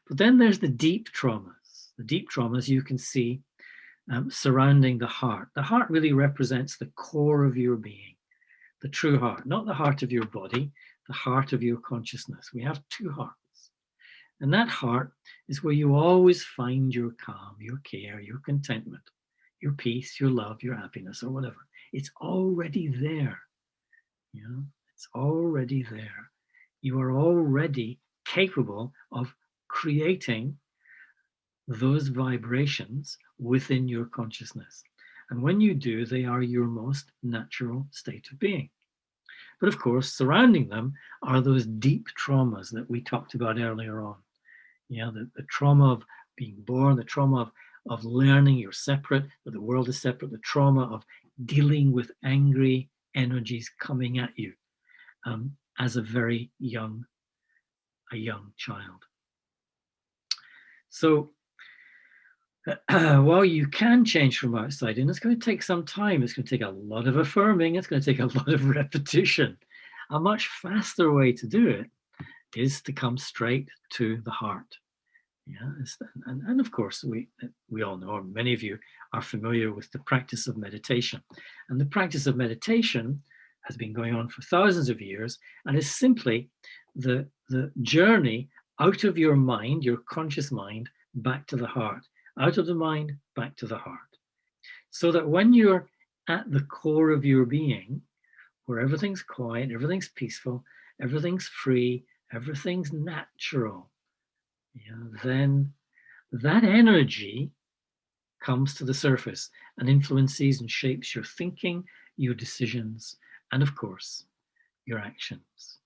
But then there's the deep traumas. The deep traumas you can see surrounding the heart. The heart really represents the core of your being, the true heart, not the heart of your body, the heart of your consciousness. We have two hearts. And that heart is where you always find your calm, your care, your contentment, your peace, your love, your happiness, or whatever. It's already there. You know, it's already there. You are already capable of creating those vibrations within your consciousness. And when you do, they are your most natural state of being. But of course, surrounding them are those deep traumas that we talked about earlier on. You know, the trauma of being born, the trauma of learning you're separate, that the world is separate, the trauma of dealing with angry energies coming at you as a very young child. So while you can change from outside in, it's going to take some time. It's going to take a lot of affirming. It's going to take a lot of repetition. A much faster way to do it is to come straight to the heart. Yeah, and of course, we all know, or many of you are familiar with the practice of meditation. And the practice of meditation has been going on for thousands of years, and is simply the journey out of your mind, your conscious mind, back to the heart. Out of the mind, back to the heart. So that when you're at the core of your being, where everything's quiet, everything's peaceful, everything's free, everything's natural, then that energy comes to the surface and influences and shapes your thinking, your decisions, and of course, your actions.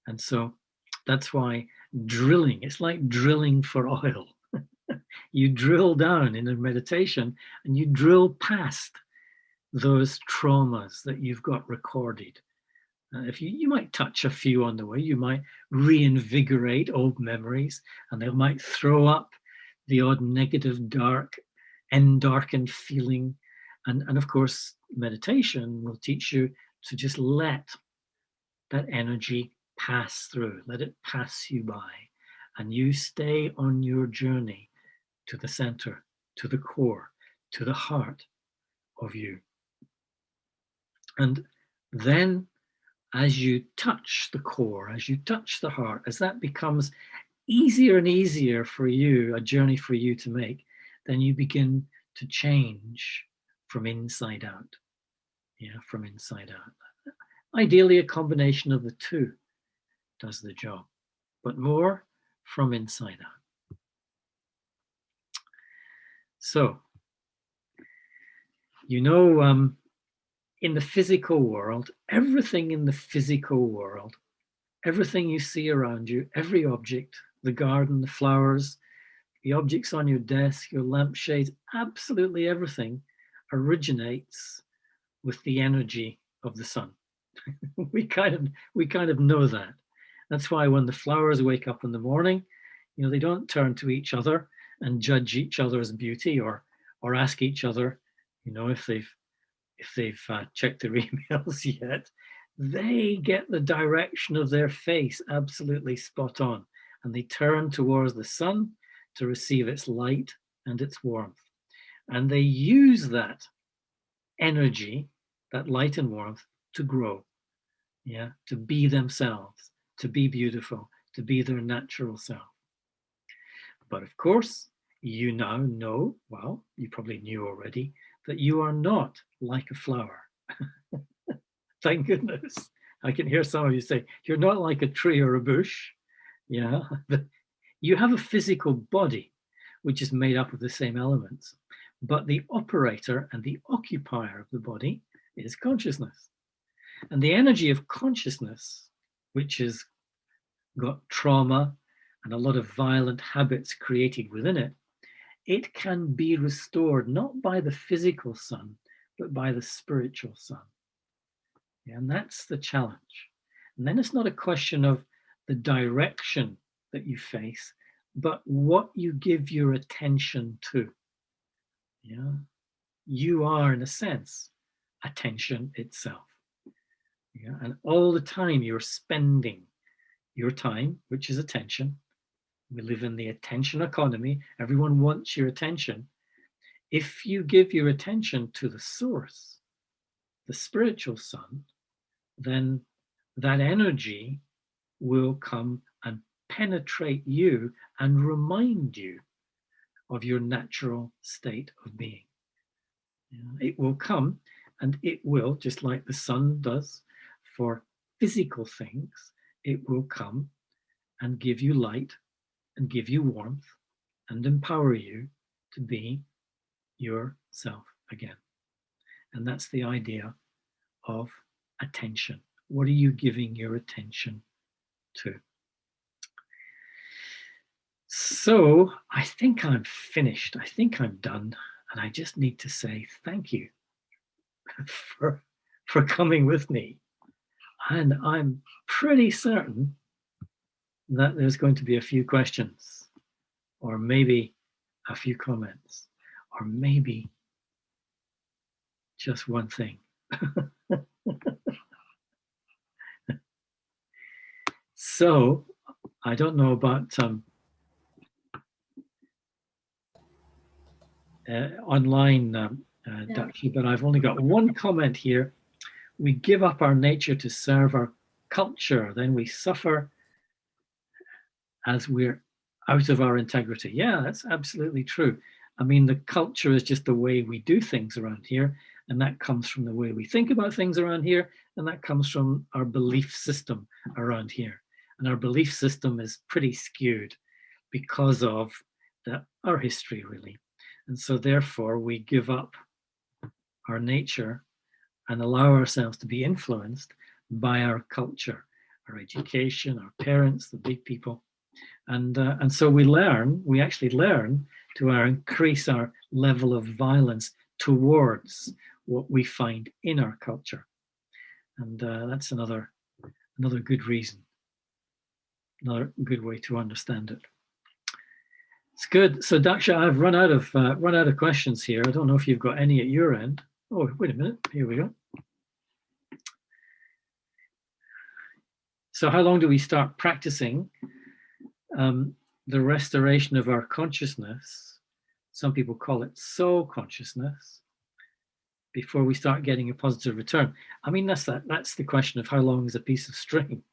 And so That's why drilling, it's like drilling for oil. You drill down in a meditation and you drill past those traumas that you've got recorded. If you might touch a few on the way, you might reinvigorate old memories, and they might throw up the odd negative, dark, darkened feeling. And of course, meditation will teach you to just let that energy pass through, let it pass you by, and you stay on your journey to the center, to the core, to the heart of you. And then as you touch the core, as you touch the heart, as that becomes easier and easier for you, a journey for you to make, then you begin to change from inside out. Yeah, from inside out. Ideally, a combination of the two does the job, but more from inside out. So, you know, in the physical world, everything in the physical world, everything you see around you, every object, the garden, the flowers, the objects on your desk, your lampshades, absolutely everything originates with the energy of the sun. we kind of know that. That's why when the flowers wake up in the morning, they don't turn to each other and judge each other's beauty or ask each other, if they've checked their emails yet. They get the direction of their face absolutely spot on, and they turn towards the sun to receive its light and its warmth. And they use that energy, that light and warmth, to grow, to be themselves, to be beautiful, to be their natural self. But of course, you now know, well, you probably knew already, that you are not like a flower. Thank goodness. I can hear some of you say, you're not like a tree or a bush. Yeah, you have a physical body, which is made up of the same elements. But the operator and the occupier of the body is consciousness. And the energy of consciousness, which has got trauma and a lot of violent habits created within it, it can be restored not by the physical sun, but by the spiritual sun. And that's the challenge. And then it's not a question of the direction that you face, but what you give your attention to. Yeah, you are, in a sense, attention itself. Yeah, and all the time you're spending your time, which is attention. We live in the attention economy. Everyone wants your attention. If you give your attention to the source, the spiritual sun, then that energy will come and penetrate you and remind you of your natural state of being. It will come and it will, just like the sun does for physical things, it will come and give you light and give you warmth and empower you to be yourself again. And that's the idea of attention. What are you giving your attention to? So I think I'm finished. I think I'm done. And I just need to say thank you for coming with me. And I'm pretty certain that there's going to be a few questions, or maybe a few comments, or maybe just one thing. So I don't know about online, Daksha, but I've only got one comment here. We give up our nature to serve our culture, then we suffer as we're out of our integrity. Yeah, that's absolutely true. I mean, the culture is just the way we do things around here, and that comes from the way we think about things around here, and that comes from our belief system around here. And our belief system is pretty skewed because of our history, really. And so therefore we give up our nature and allow ourselves to be influenced by our culture. our education, our parents, the big people. And so we actually learn to increase our level of violence towards what we find in our culture. And that's another good reason, another good way to understand it. It's good. So Daksha, I've run out of questions here. I don't know if you've got any at your end. Oh, wait a minute. Here we go. So how long do we start practicing the restoration of our consciousness? Some people call it soul consciousness, before we start getting a positive return. I mean, that's the question of how long is a piece of string?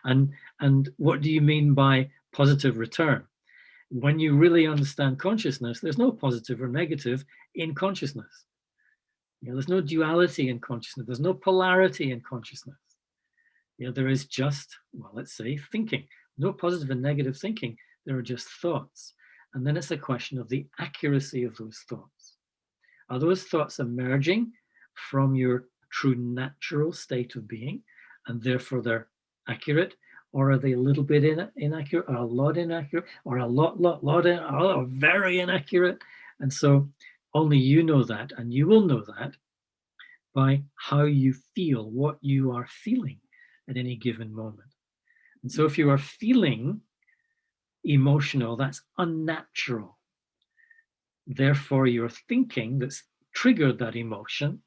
and what do you mean by positive return? When you really understand consciousness, there's no positive or negative in consciousness. There's no duality in consciousness. There's no polarity in consciousness. There is just, well, let's say, thinking. No positive and negative thinking. There are just thoughts. And then it's a question of the accuracy of those thoughts. Are those thoughts emerging from your true natural state of being, and therefore they're accurate? Or are they a little bit inaccurate, or a lot inaccurate, or a lot, or very inaccurate? And so only you know that, and you will know that by how you feel, what you are feeling at any given moment. And so if you are feeling emotional, that's unnatural. Therefore, your thinking that's triggered that emotion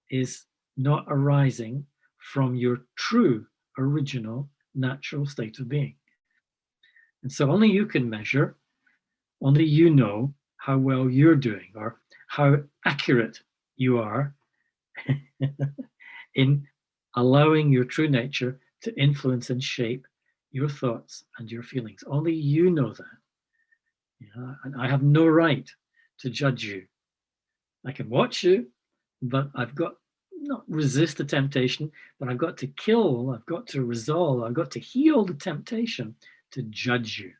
is not arising from your true, original, natural state of being. And so only you can measure, only you know how well you're doing or how accurate you are in allowing your true nature to influence and shape your thoughts and your feelings. Only you know that. And I have no right to judge you. I can watch you, but I've got not resist the temptation, but I've got to kill, I've got to resolve, I've got to heal the temptation to judge you.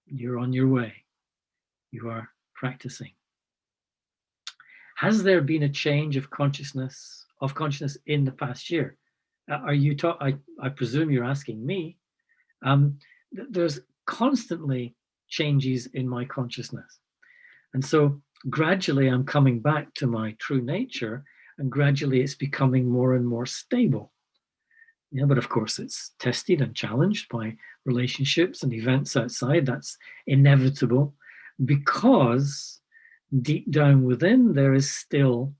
You're on your way. You are practicing. Has there been a change of consciousness in the past year? Are you I presume you're asking me. There's constantly changes in my consciousness. And so gradually I'm coming back to my true nature, and gradually it's becoming more and more stable. But of course it's tested and challenged by relationships and events outside. That's inevitable, because deep down within there are still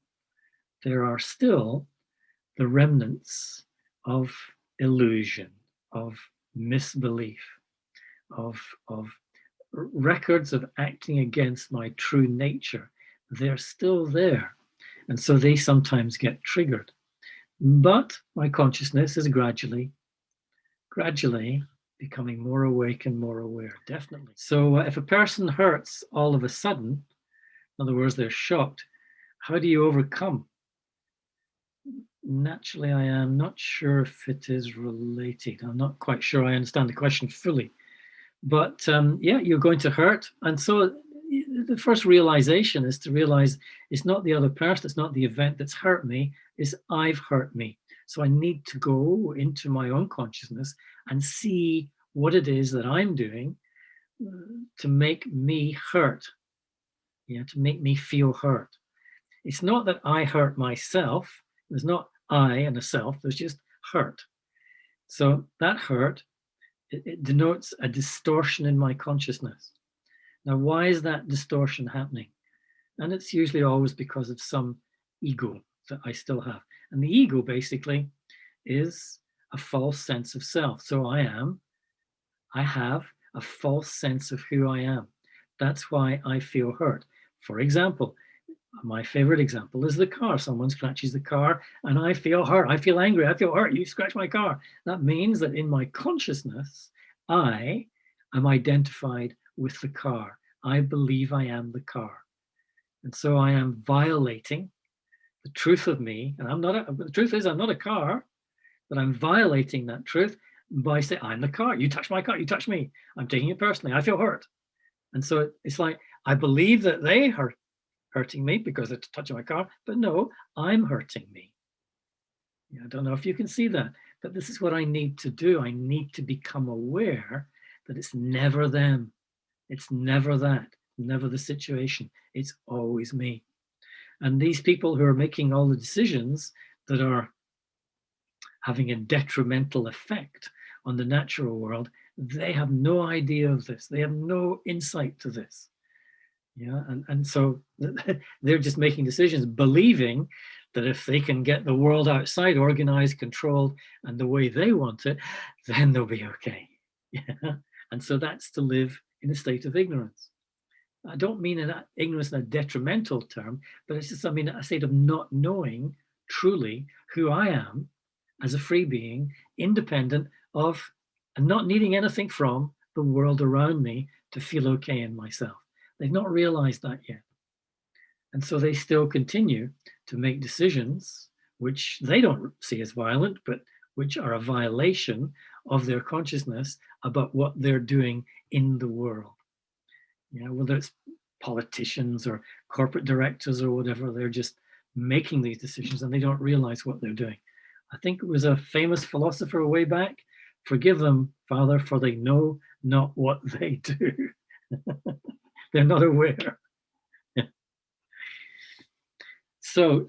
the remnants of illusion, of misbelief, of records of acting against my true nature. They're still there. And so they sometimes get triggered. But my consciousness is gradually becoming more awake and more aware, definitely. So if a person hurts all of a sudden, in other words, they're shocked, how do you overcome? Naturally, I am not sure if it is related. I'm not quite sure I understand the question fully. But yeah, you're going to hurt. And so the first realization is to realize it's not the other person, it's not the event that's hurt me, it's I've hurt me. So I need to go into my own consciousness and see what it is that I'm doing to make me hurt, to make me feel hurt. It's not that I hurt myself. There's not I and a self, there's just hurt. So that hurt, it denotes a distortion in my consciousness. Now, why is that distortion happening? And it's usually always because of some ego that I still have. And the ego basically is a false sense of self. So I have a false sense of who I am. That's why I feel hurt. For example, my favorite example is the car. Someone scratches the car and I feel hurt. I feel angry. I feel hurt. You scratch my car. That means that in my consciousness, I am identified with the car. I believe I am the car. And so I am violating the truth of me. And the truth is I'm not a car, but I'm violating that truth by saying, I'm the car. You touch my car. You touch me. I'm taking it personally. I feel hurt. And so it's like, I believe that they hurting me because they're touching my car, but no, I'm hurting me. Yeah, I don't know if you can see that, but this is what I need to do. I need to become aware that it's never them. It's never that, never the situation. It's always me. And these people who are making all the decisions that are having a detrimental effect on the natural world, they have no idea of this. They have no insight to this. Yeah, and so they're just making decisions, believing that if they can get the world outside organized, controlled, and the way they want it, then they'll be okay. Yeah, and so that's to live in a state of ignorance. I don't mean ignorance in a detrimental term, but it's just, I mean, a state of not knowing truly who I am as a free being, independent of and not needing anything from the world around me to feel okay in myself. They've not realized that yet. And so they still continue to make decisions which they don't see as violent, but which are a violation of their consciousness about what they're doing in the world. You know, whether it's politicians or corporate directors or whatever, they're just making these decisions and they don't realize what they're doing. I think it was a famous philosopher way back, forgive them, Father, for they know not what they do. They're not aware. So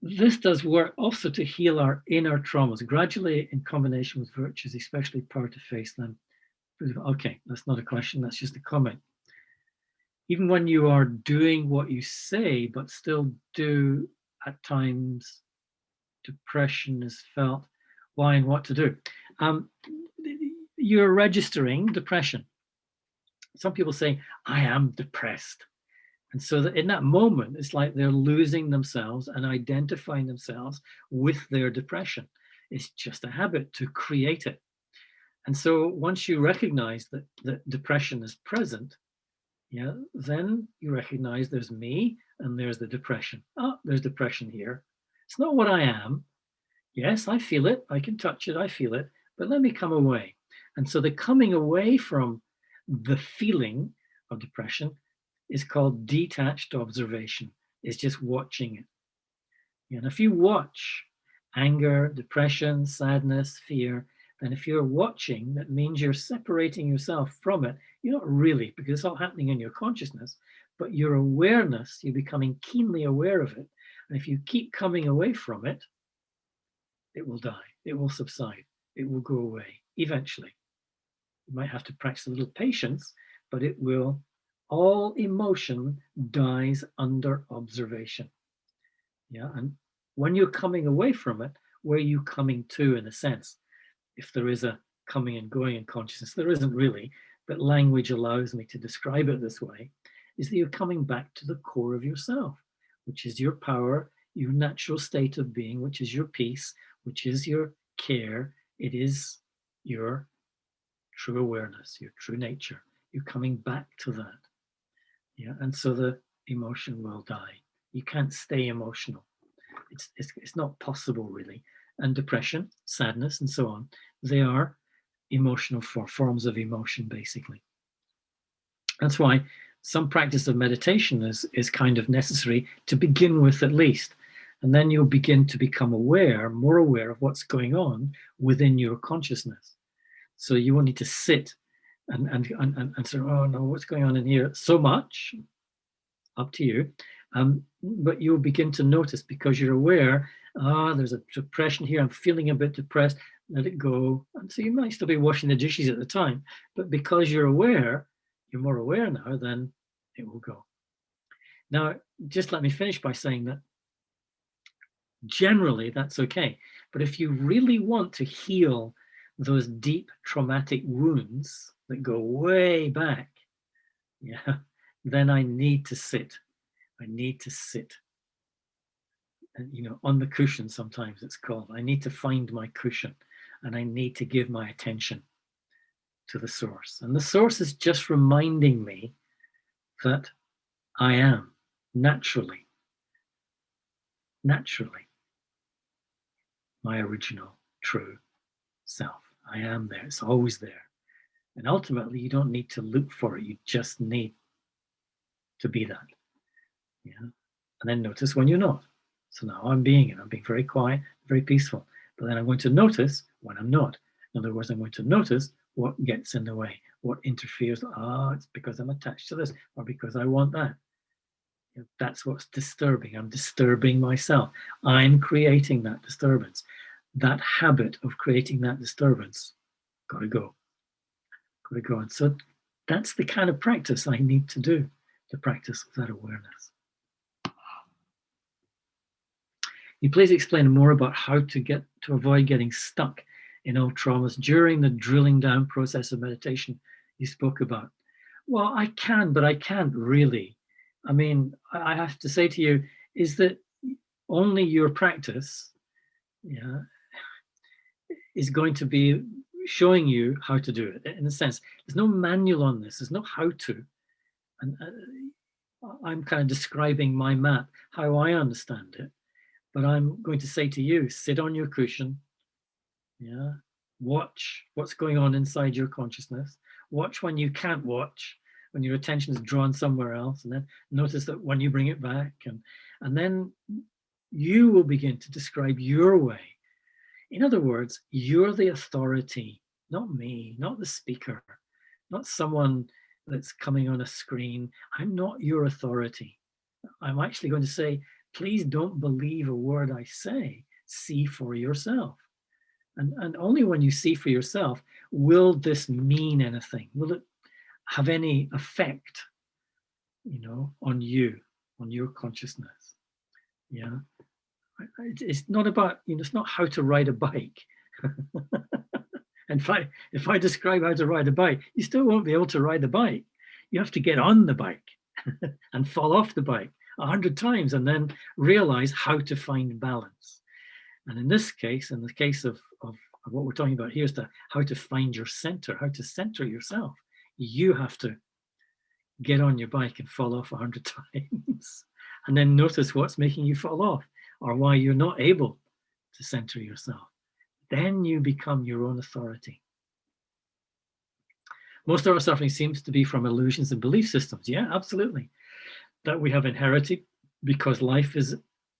this does work also to heal our inner traumas, gradually in combination with virtues, especially power to face them. Okay, that's not a question, that's just a comment. Even when you are doing what you say, but still do at times, depression is felt, why and what to do. You're registering depression. Some people say, I am depressed. And so that in that moment, it's like they're losing themselves and identifying themselves with their depression. It's just a habit to create it. And so once you recognize that depression is present, yeah, then you recognize there's me and there's the depression. Oh, there's depression here. It's not what I am. Yes, I feel it. I can touch it. I feel it. But let me come away. And so the coming away from the feeling of depression is called detached observation. It's just watching it. And if you watch anger, depression, sadness, fear, then if you're watching, that means you're separating yourself from it. You're not really, because it's all happening in your consciousness, but your awareness, you're becoming keenly aware of it. And if you keep coming away from it, it will die. It will subside. It will go away eventually. You might have to practice a little patience, but it will. All emotion dies under observation. Yeah, and when you're coming away from it, where are you coming to, in a sense? If there is a coming and going in consciousness, there isn't really, but language allows me to describe it this way, is that you're coming back to the core of yourself, which is your power, your natural state of being, which is your peace, which is your care. It is your true awareness, your true nature. You're coming back to that. Yeah, and so the emotion will die. You can't stay emotional. It's not possible, really. And depression, sadness, and so on, they are emotional forms of emotion, basically. That's why some practice of meditation is kind of necessary to begin with, at least. And then you'll begin to become aware, more aware of what's going on within your consciousness. So you won't need to sit and say, oh no, what's going on in here? So much, up to you. But you'll begin to notice, because you're aware, there's a depression here, I'm feeling a bit depressed, let it go. And so you might still be washing the dishes at the time, but because you're aware, you're more aware now, then it will go. Now, just let me finish by saying that generally that's okay. But if you really want to heal those deep traumatic wounds that go way back, yeah, then I need to sit. I need to sit. And, on the cushion, sometimes it's called. I need to find my cushion and I need to give my attention to the source. And the source is just reminding me that I am naturally my original true self. I am there. It's always there. And ultimately, you don't need to look for it. You just need to be that. Yeah. And then notice when you're not. So now I'm being it. I'm being very quiet, very peaceful. But then I'm going to notice when I'm not. In other words, I'm going to notice what gets in the way, what interferes. It's because I'm attached to this, or because I want that. That's what's disturbing. I'm disturbing myself. I'm creating that disturbance. That habit of creating that disturbance, got to go. Got to go. And so that's the kind of practice I need to do, the practice of that awareness. Can you please explain more about how to avoid getting stuck in old traumas during the drilling down process of meditation you spoke about? Well, I can, but I can't really. I mean, I have to say to you is that only your practice is going to be showing you how to do it. In a sense, there's no manual on this. There's no how to. And I'm kind of describing my map, how I understand it. But I'm going to say to you, sit on your cushion, watch what's going on inside your consciousness, watch when you can't watch, when your attention is drawn somewhere else, and then notice that when you bring it back, and then you will begin to describe your way. In other words, you're the authority, not me, not the speaker, not someone that's coming on a screen. I'm not your authority. I'm actually going to say, please don't believe a word I say. See for yourself. And only when you see for yourself, will this mean anything? Will it have any effect, on you, on your consciousness? Yeah. It's not about, it's not how to ride a bike. In fact, if I describe how to ride a bike, you still won't be able to ride the bike. You have to get on the bike and fall off the bike 100 times and then realize how to find balance. And in this case, in the case of what we're talking about here, is how to find your center, how to center yourself. You have to get on your bike and fall off 100 times and then notice what's making you fall off or why you're not able to center yourself. Then you become your own authority. Most of our suffering seems to be from illusions and belief systems. Yeah, absolutely. That we have inherited because life is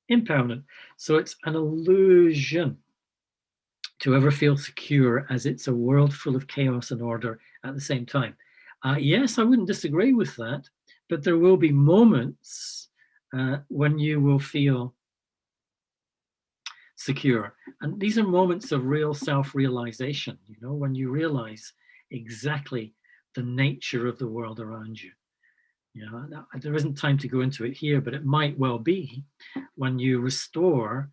impermanent. So it's an illusion to ever feel secure as it's a world full of chaos and order at the same time. Yes, I wouldn't disagree with that, but there will be moments when you will feel secure. And these are moments of real self-realization, when you realize exactly the nature of the world around you. There isn't time to go into it here, but it might well be when you restore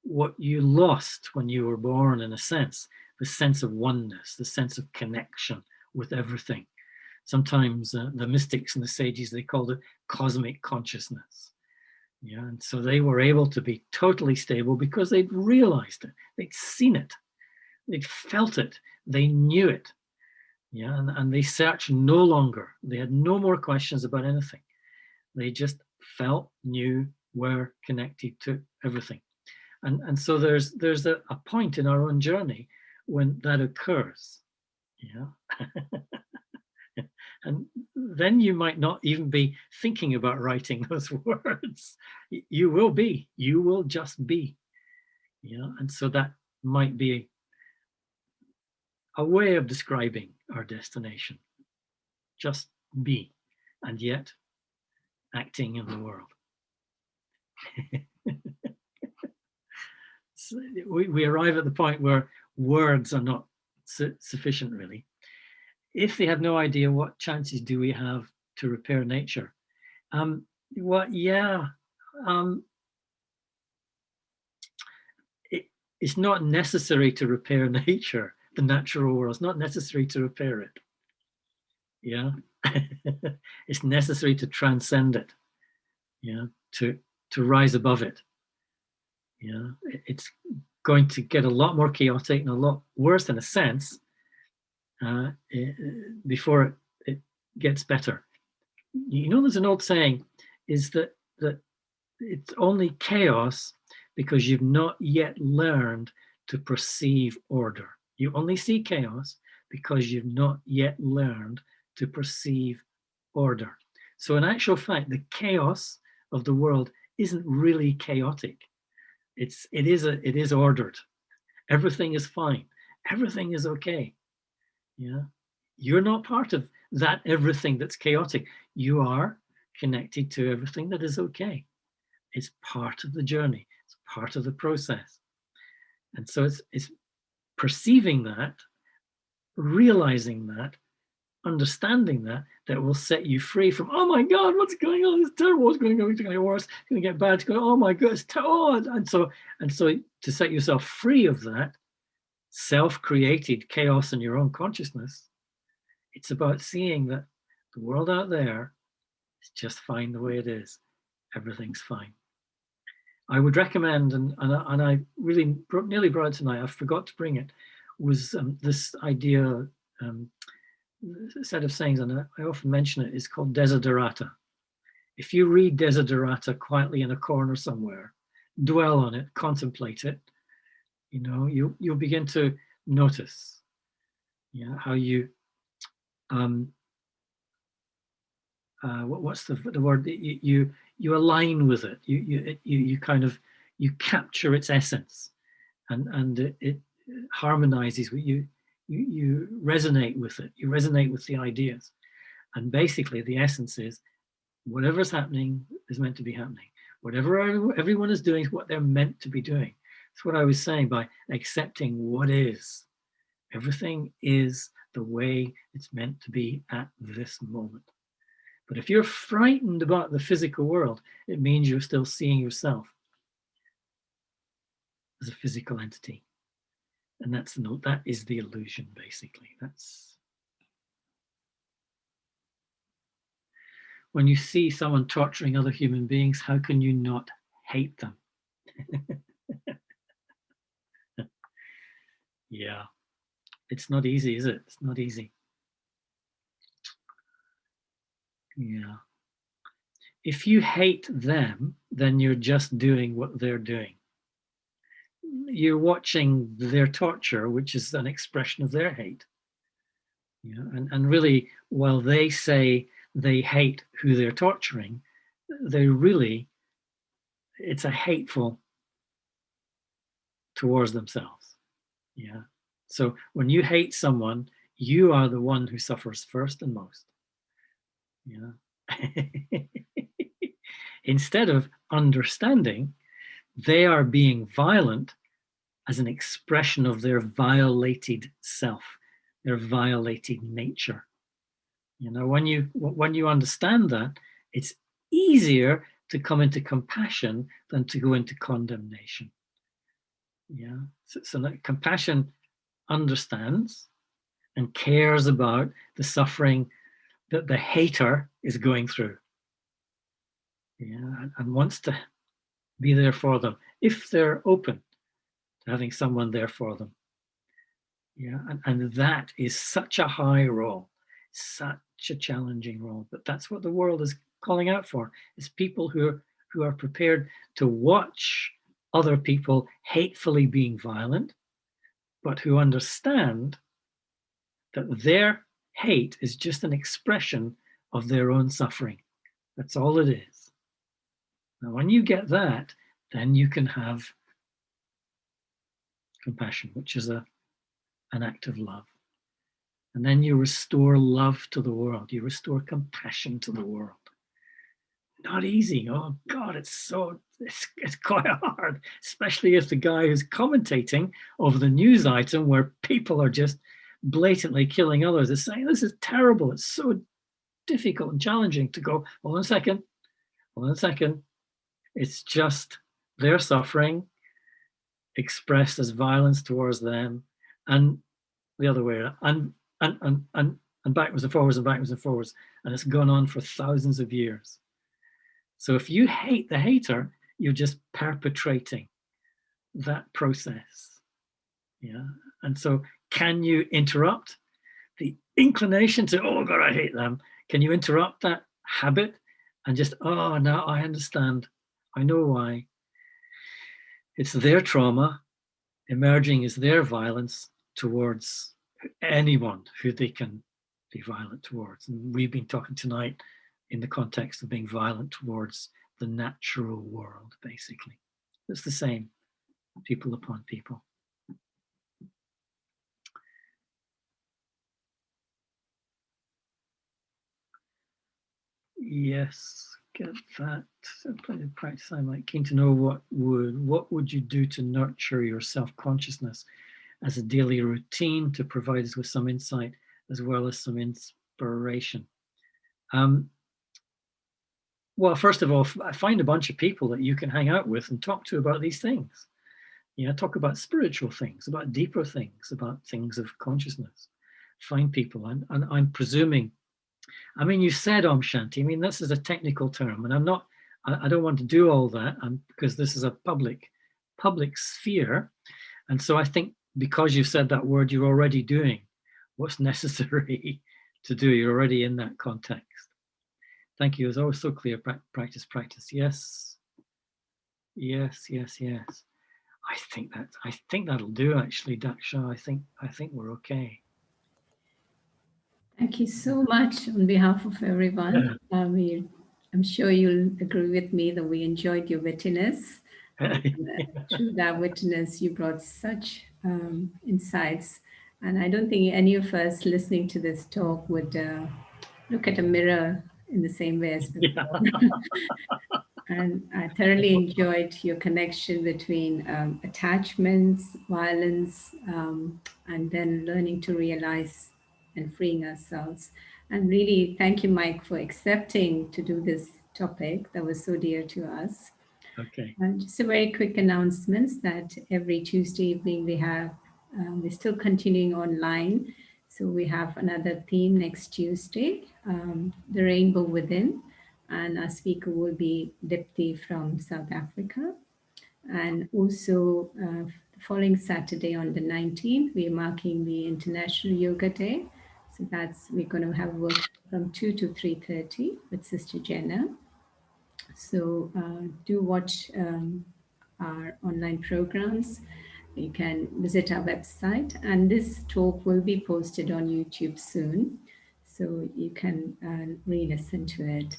what you lost when you were born, in a sense, the sense of oneness, the sense of connection with everything. Sometimes the mystics and the sages, they called it cosmic consciousness. And so they were able to be totally stable because they'd realized it, they'd seen it, they'd felt it, they knew it. And they searched no longer. They had no more questions about anything. They just felt, knew, were connected to everything. And so there's a point in our own journey when that occurs. And then you might not even be thinking about writing those words. You will just be. And so that might be a way of describing our destination. Just be, and yet acting in the world. So we arrive at the point where words are not sufficient, really. If they have no idea, what chances do we have to repair nature? It's not necessary to repair nature, the natural world. It's not necessary to repair it. It's necessary to transcend it. To rise above it. It's going to get a lot more chaotic and a lot worse, in a sense, before it gets better. There's an old saying, is that it's only chaos because you've not yet learned to perceive order. You only see chaos because you've not yet learned to perceive order. So in actual fact, the chaos of the world isn't really chaotic. It is ordered. Everything is fine. Everything is okay. Yeah. You're not part of that everything that's chaotic. You are connected to everything that is okay. It's part of the journey. It's part of the process. And so it's perceiving that, realizing that, understanding that, that will set you free from, oh my God, what's going on? It's terrible. What's going on? It's going to get worse. It's going to get bad. It's going, oh my God, it's terrible. And so to set yourself free of that self-created chaos in your own consciousness, it's about seeing that the world out there is just fine the way it is. Everything's fine. I would recommend, and I really nearly brought it tonight, I forgot to bring it, was this idea, set of sayings, and I often mention it, is called desiderata. If you read desiderata quietly in a corner somewhere, dwell on it, contemplate it, you know, you'll begin to notice, yeah, how you what's the word, you align with it, you kind of, you capture its essence, and it harmonizes with you, you resonate with it, you resonate with the ideas, and basically the essence is whatever's happening is meant to be happening. Whatever everyone is doing is what they're meant to be doing. That's what I was saying, by accepting what is. Everything is the way it's meant to be at this moment. But if you're frightened about the physical world, it means you're still seeing yourself as a physical entity. And that is the illusion, basically. That's when you see someone torturing other human beings, how can you not hate them? Yeah, it's not easy, is it? It's not easy. Yeah. If you hate them, then you're just doing what they're doing. You're watching their torture, which is an expression of their hate. Yeah, and really, while they say they hate who they're torturing, they really, it's a hateful towards themselves. Yeah. So when you hate someone, you are the one who suffers first and most. Yeah. Instead of understanding, they are being violent as an expression of their violated self, their violated nature. You know, when you understand that, it's easier to come into compassion than to go into condemnation. Yeah. So that compassion understands and cares about the suffering that the hater is going through. Yeah, and wants to be there for them if they're open to having someone there for them. Yeah, and that is such a high role, such a challenging role, but that's what the world is calling out for, is people who are prepared to watch other people hatefully being violent, but who understand that their hate is just an expression of their own suffering. That's all it is. Now, when you get that, then you can have compassion, which is an act of love. And then you restore love to the world. You restore compassion to the world. Not easy. Oh God, it's quite hard, especially if the guy who's commentating over the news item where people are just blatantly killing others is saying, this is terrible. It's so difficult and challenging to go, hold on a second. It's just their suffering expressed as violence towards them, and the other way around, and backwards and forwards and backwards and forwards, and it's gone on for thousands of years. So if you hate the hater, you're just perpetrating that process. Yeah. And so can you interrupt the inclination to, oh God, I hate them? Can you interrupt that habit and just, oh, now I understand. I know why. It's their trauma emerging as their violence towards anyone who they can be violent towards. And we've been talking tonight in the context of being violent towards the natural world, basically. It's the same, people upon people. Yes, get that. So plenty of practice. I'm like keen to know what would you do to nurture your self-consciousness as a daily routine to provide us with some insight as well as some inspiration. Um, well, first of all, find a bunch of people that you can hang out with and talk to about these things. Talk about spiritual things, about deeper things, about things of consciousness. Find people, and I'm presuming. I mean, you said Om Shanti. I mean, this is a technical term, and I'm not. I don't want to do all that, because this is a public sphere, and so I think because you've said that word, you're already doing what's necessary to do. You're already in that context. Thank you. It's always so clear. Practice, practice. Yes, yes, yes, yes. I think that'll do. Actually, Daksha. I think we're okay. Thank you so much on behalf of everyone. I'm sure you'll agree with me that we enjoyed your wittiness. And through that wittiness, you brought such insights. And I don't think any of us listening to this talk would look at a mirror in the same way as Yeah. before. And I thoroughly enjoyed your connection between attachments, violence, and then learning to realize and freeing ourselves. And really, thank you, Mike, for accepting to do this topic that was so dear to us. Okay. And just a very quick announcements that every Tuesday evening we're still continuing online. So we have another theme next Tuesday, the Rainbow Within, and our speaker will be Dipti from South Africa. And also the following Saturday on the 19th, we're marking the International Yoga Day. So we're going to have a workshop from 2 to 3:30 with Sister Jenna. So do watch our online programs. You can visit our website, and this talk will be posted on YouTube soon, so you can re-listen to it.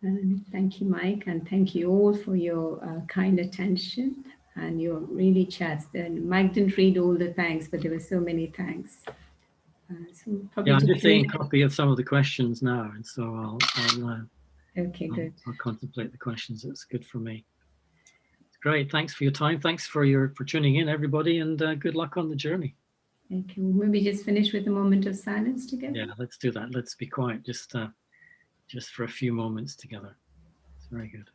And thank you, Mike, and thank you all for your kind attention and your really chats. And Mike didn't read all the thanks, but there were so many thanks. So Yeah, probably I'm just just taking a copy of some of the questions now, and so okay, good. I'll contemplate the questions. It's good for me. It's great. Thanks for your time. Thanks for tuning in, everybody, and good luck on the journey. Okay, we'll maybe just finish with a moment of silence together. Yeah, let's do that. Let's be quiet just for a few moments together. It's very good.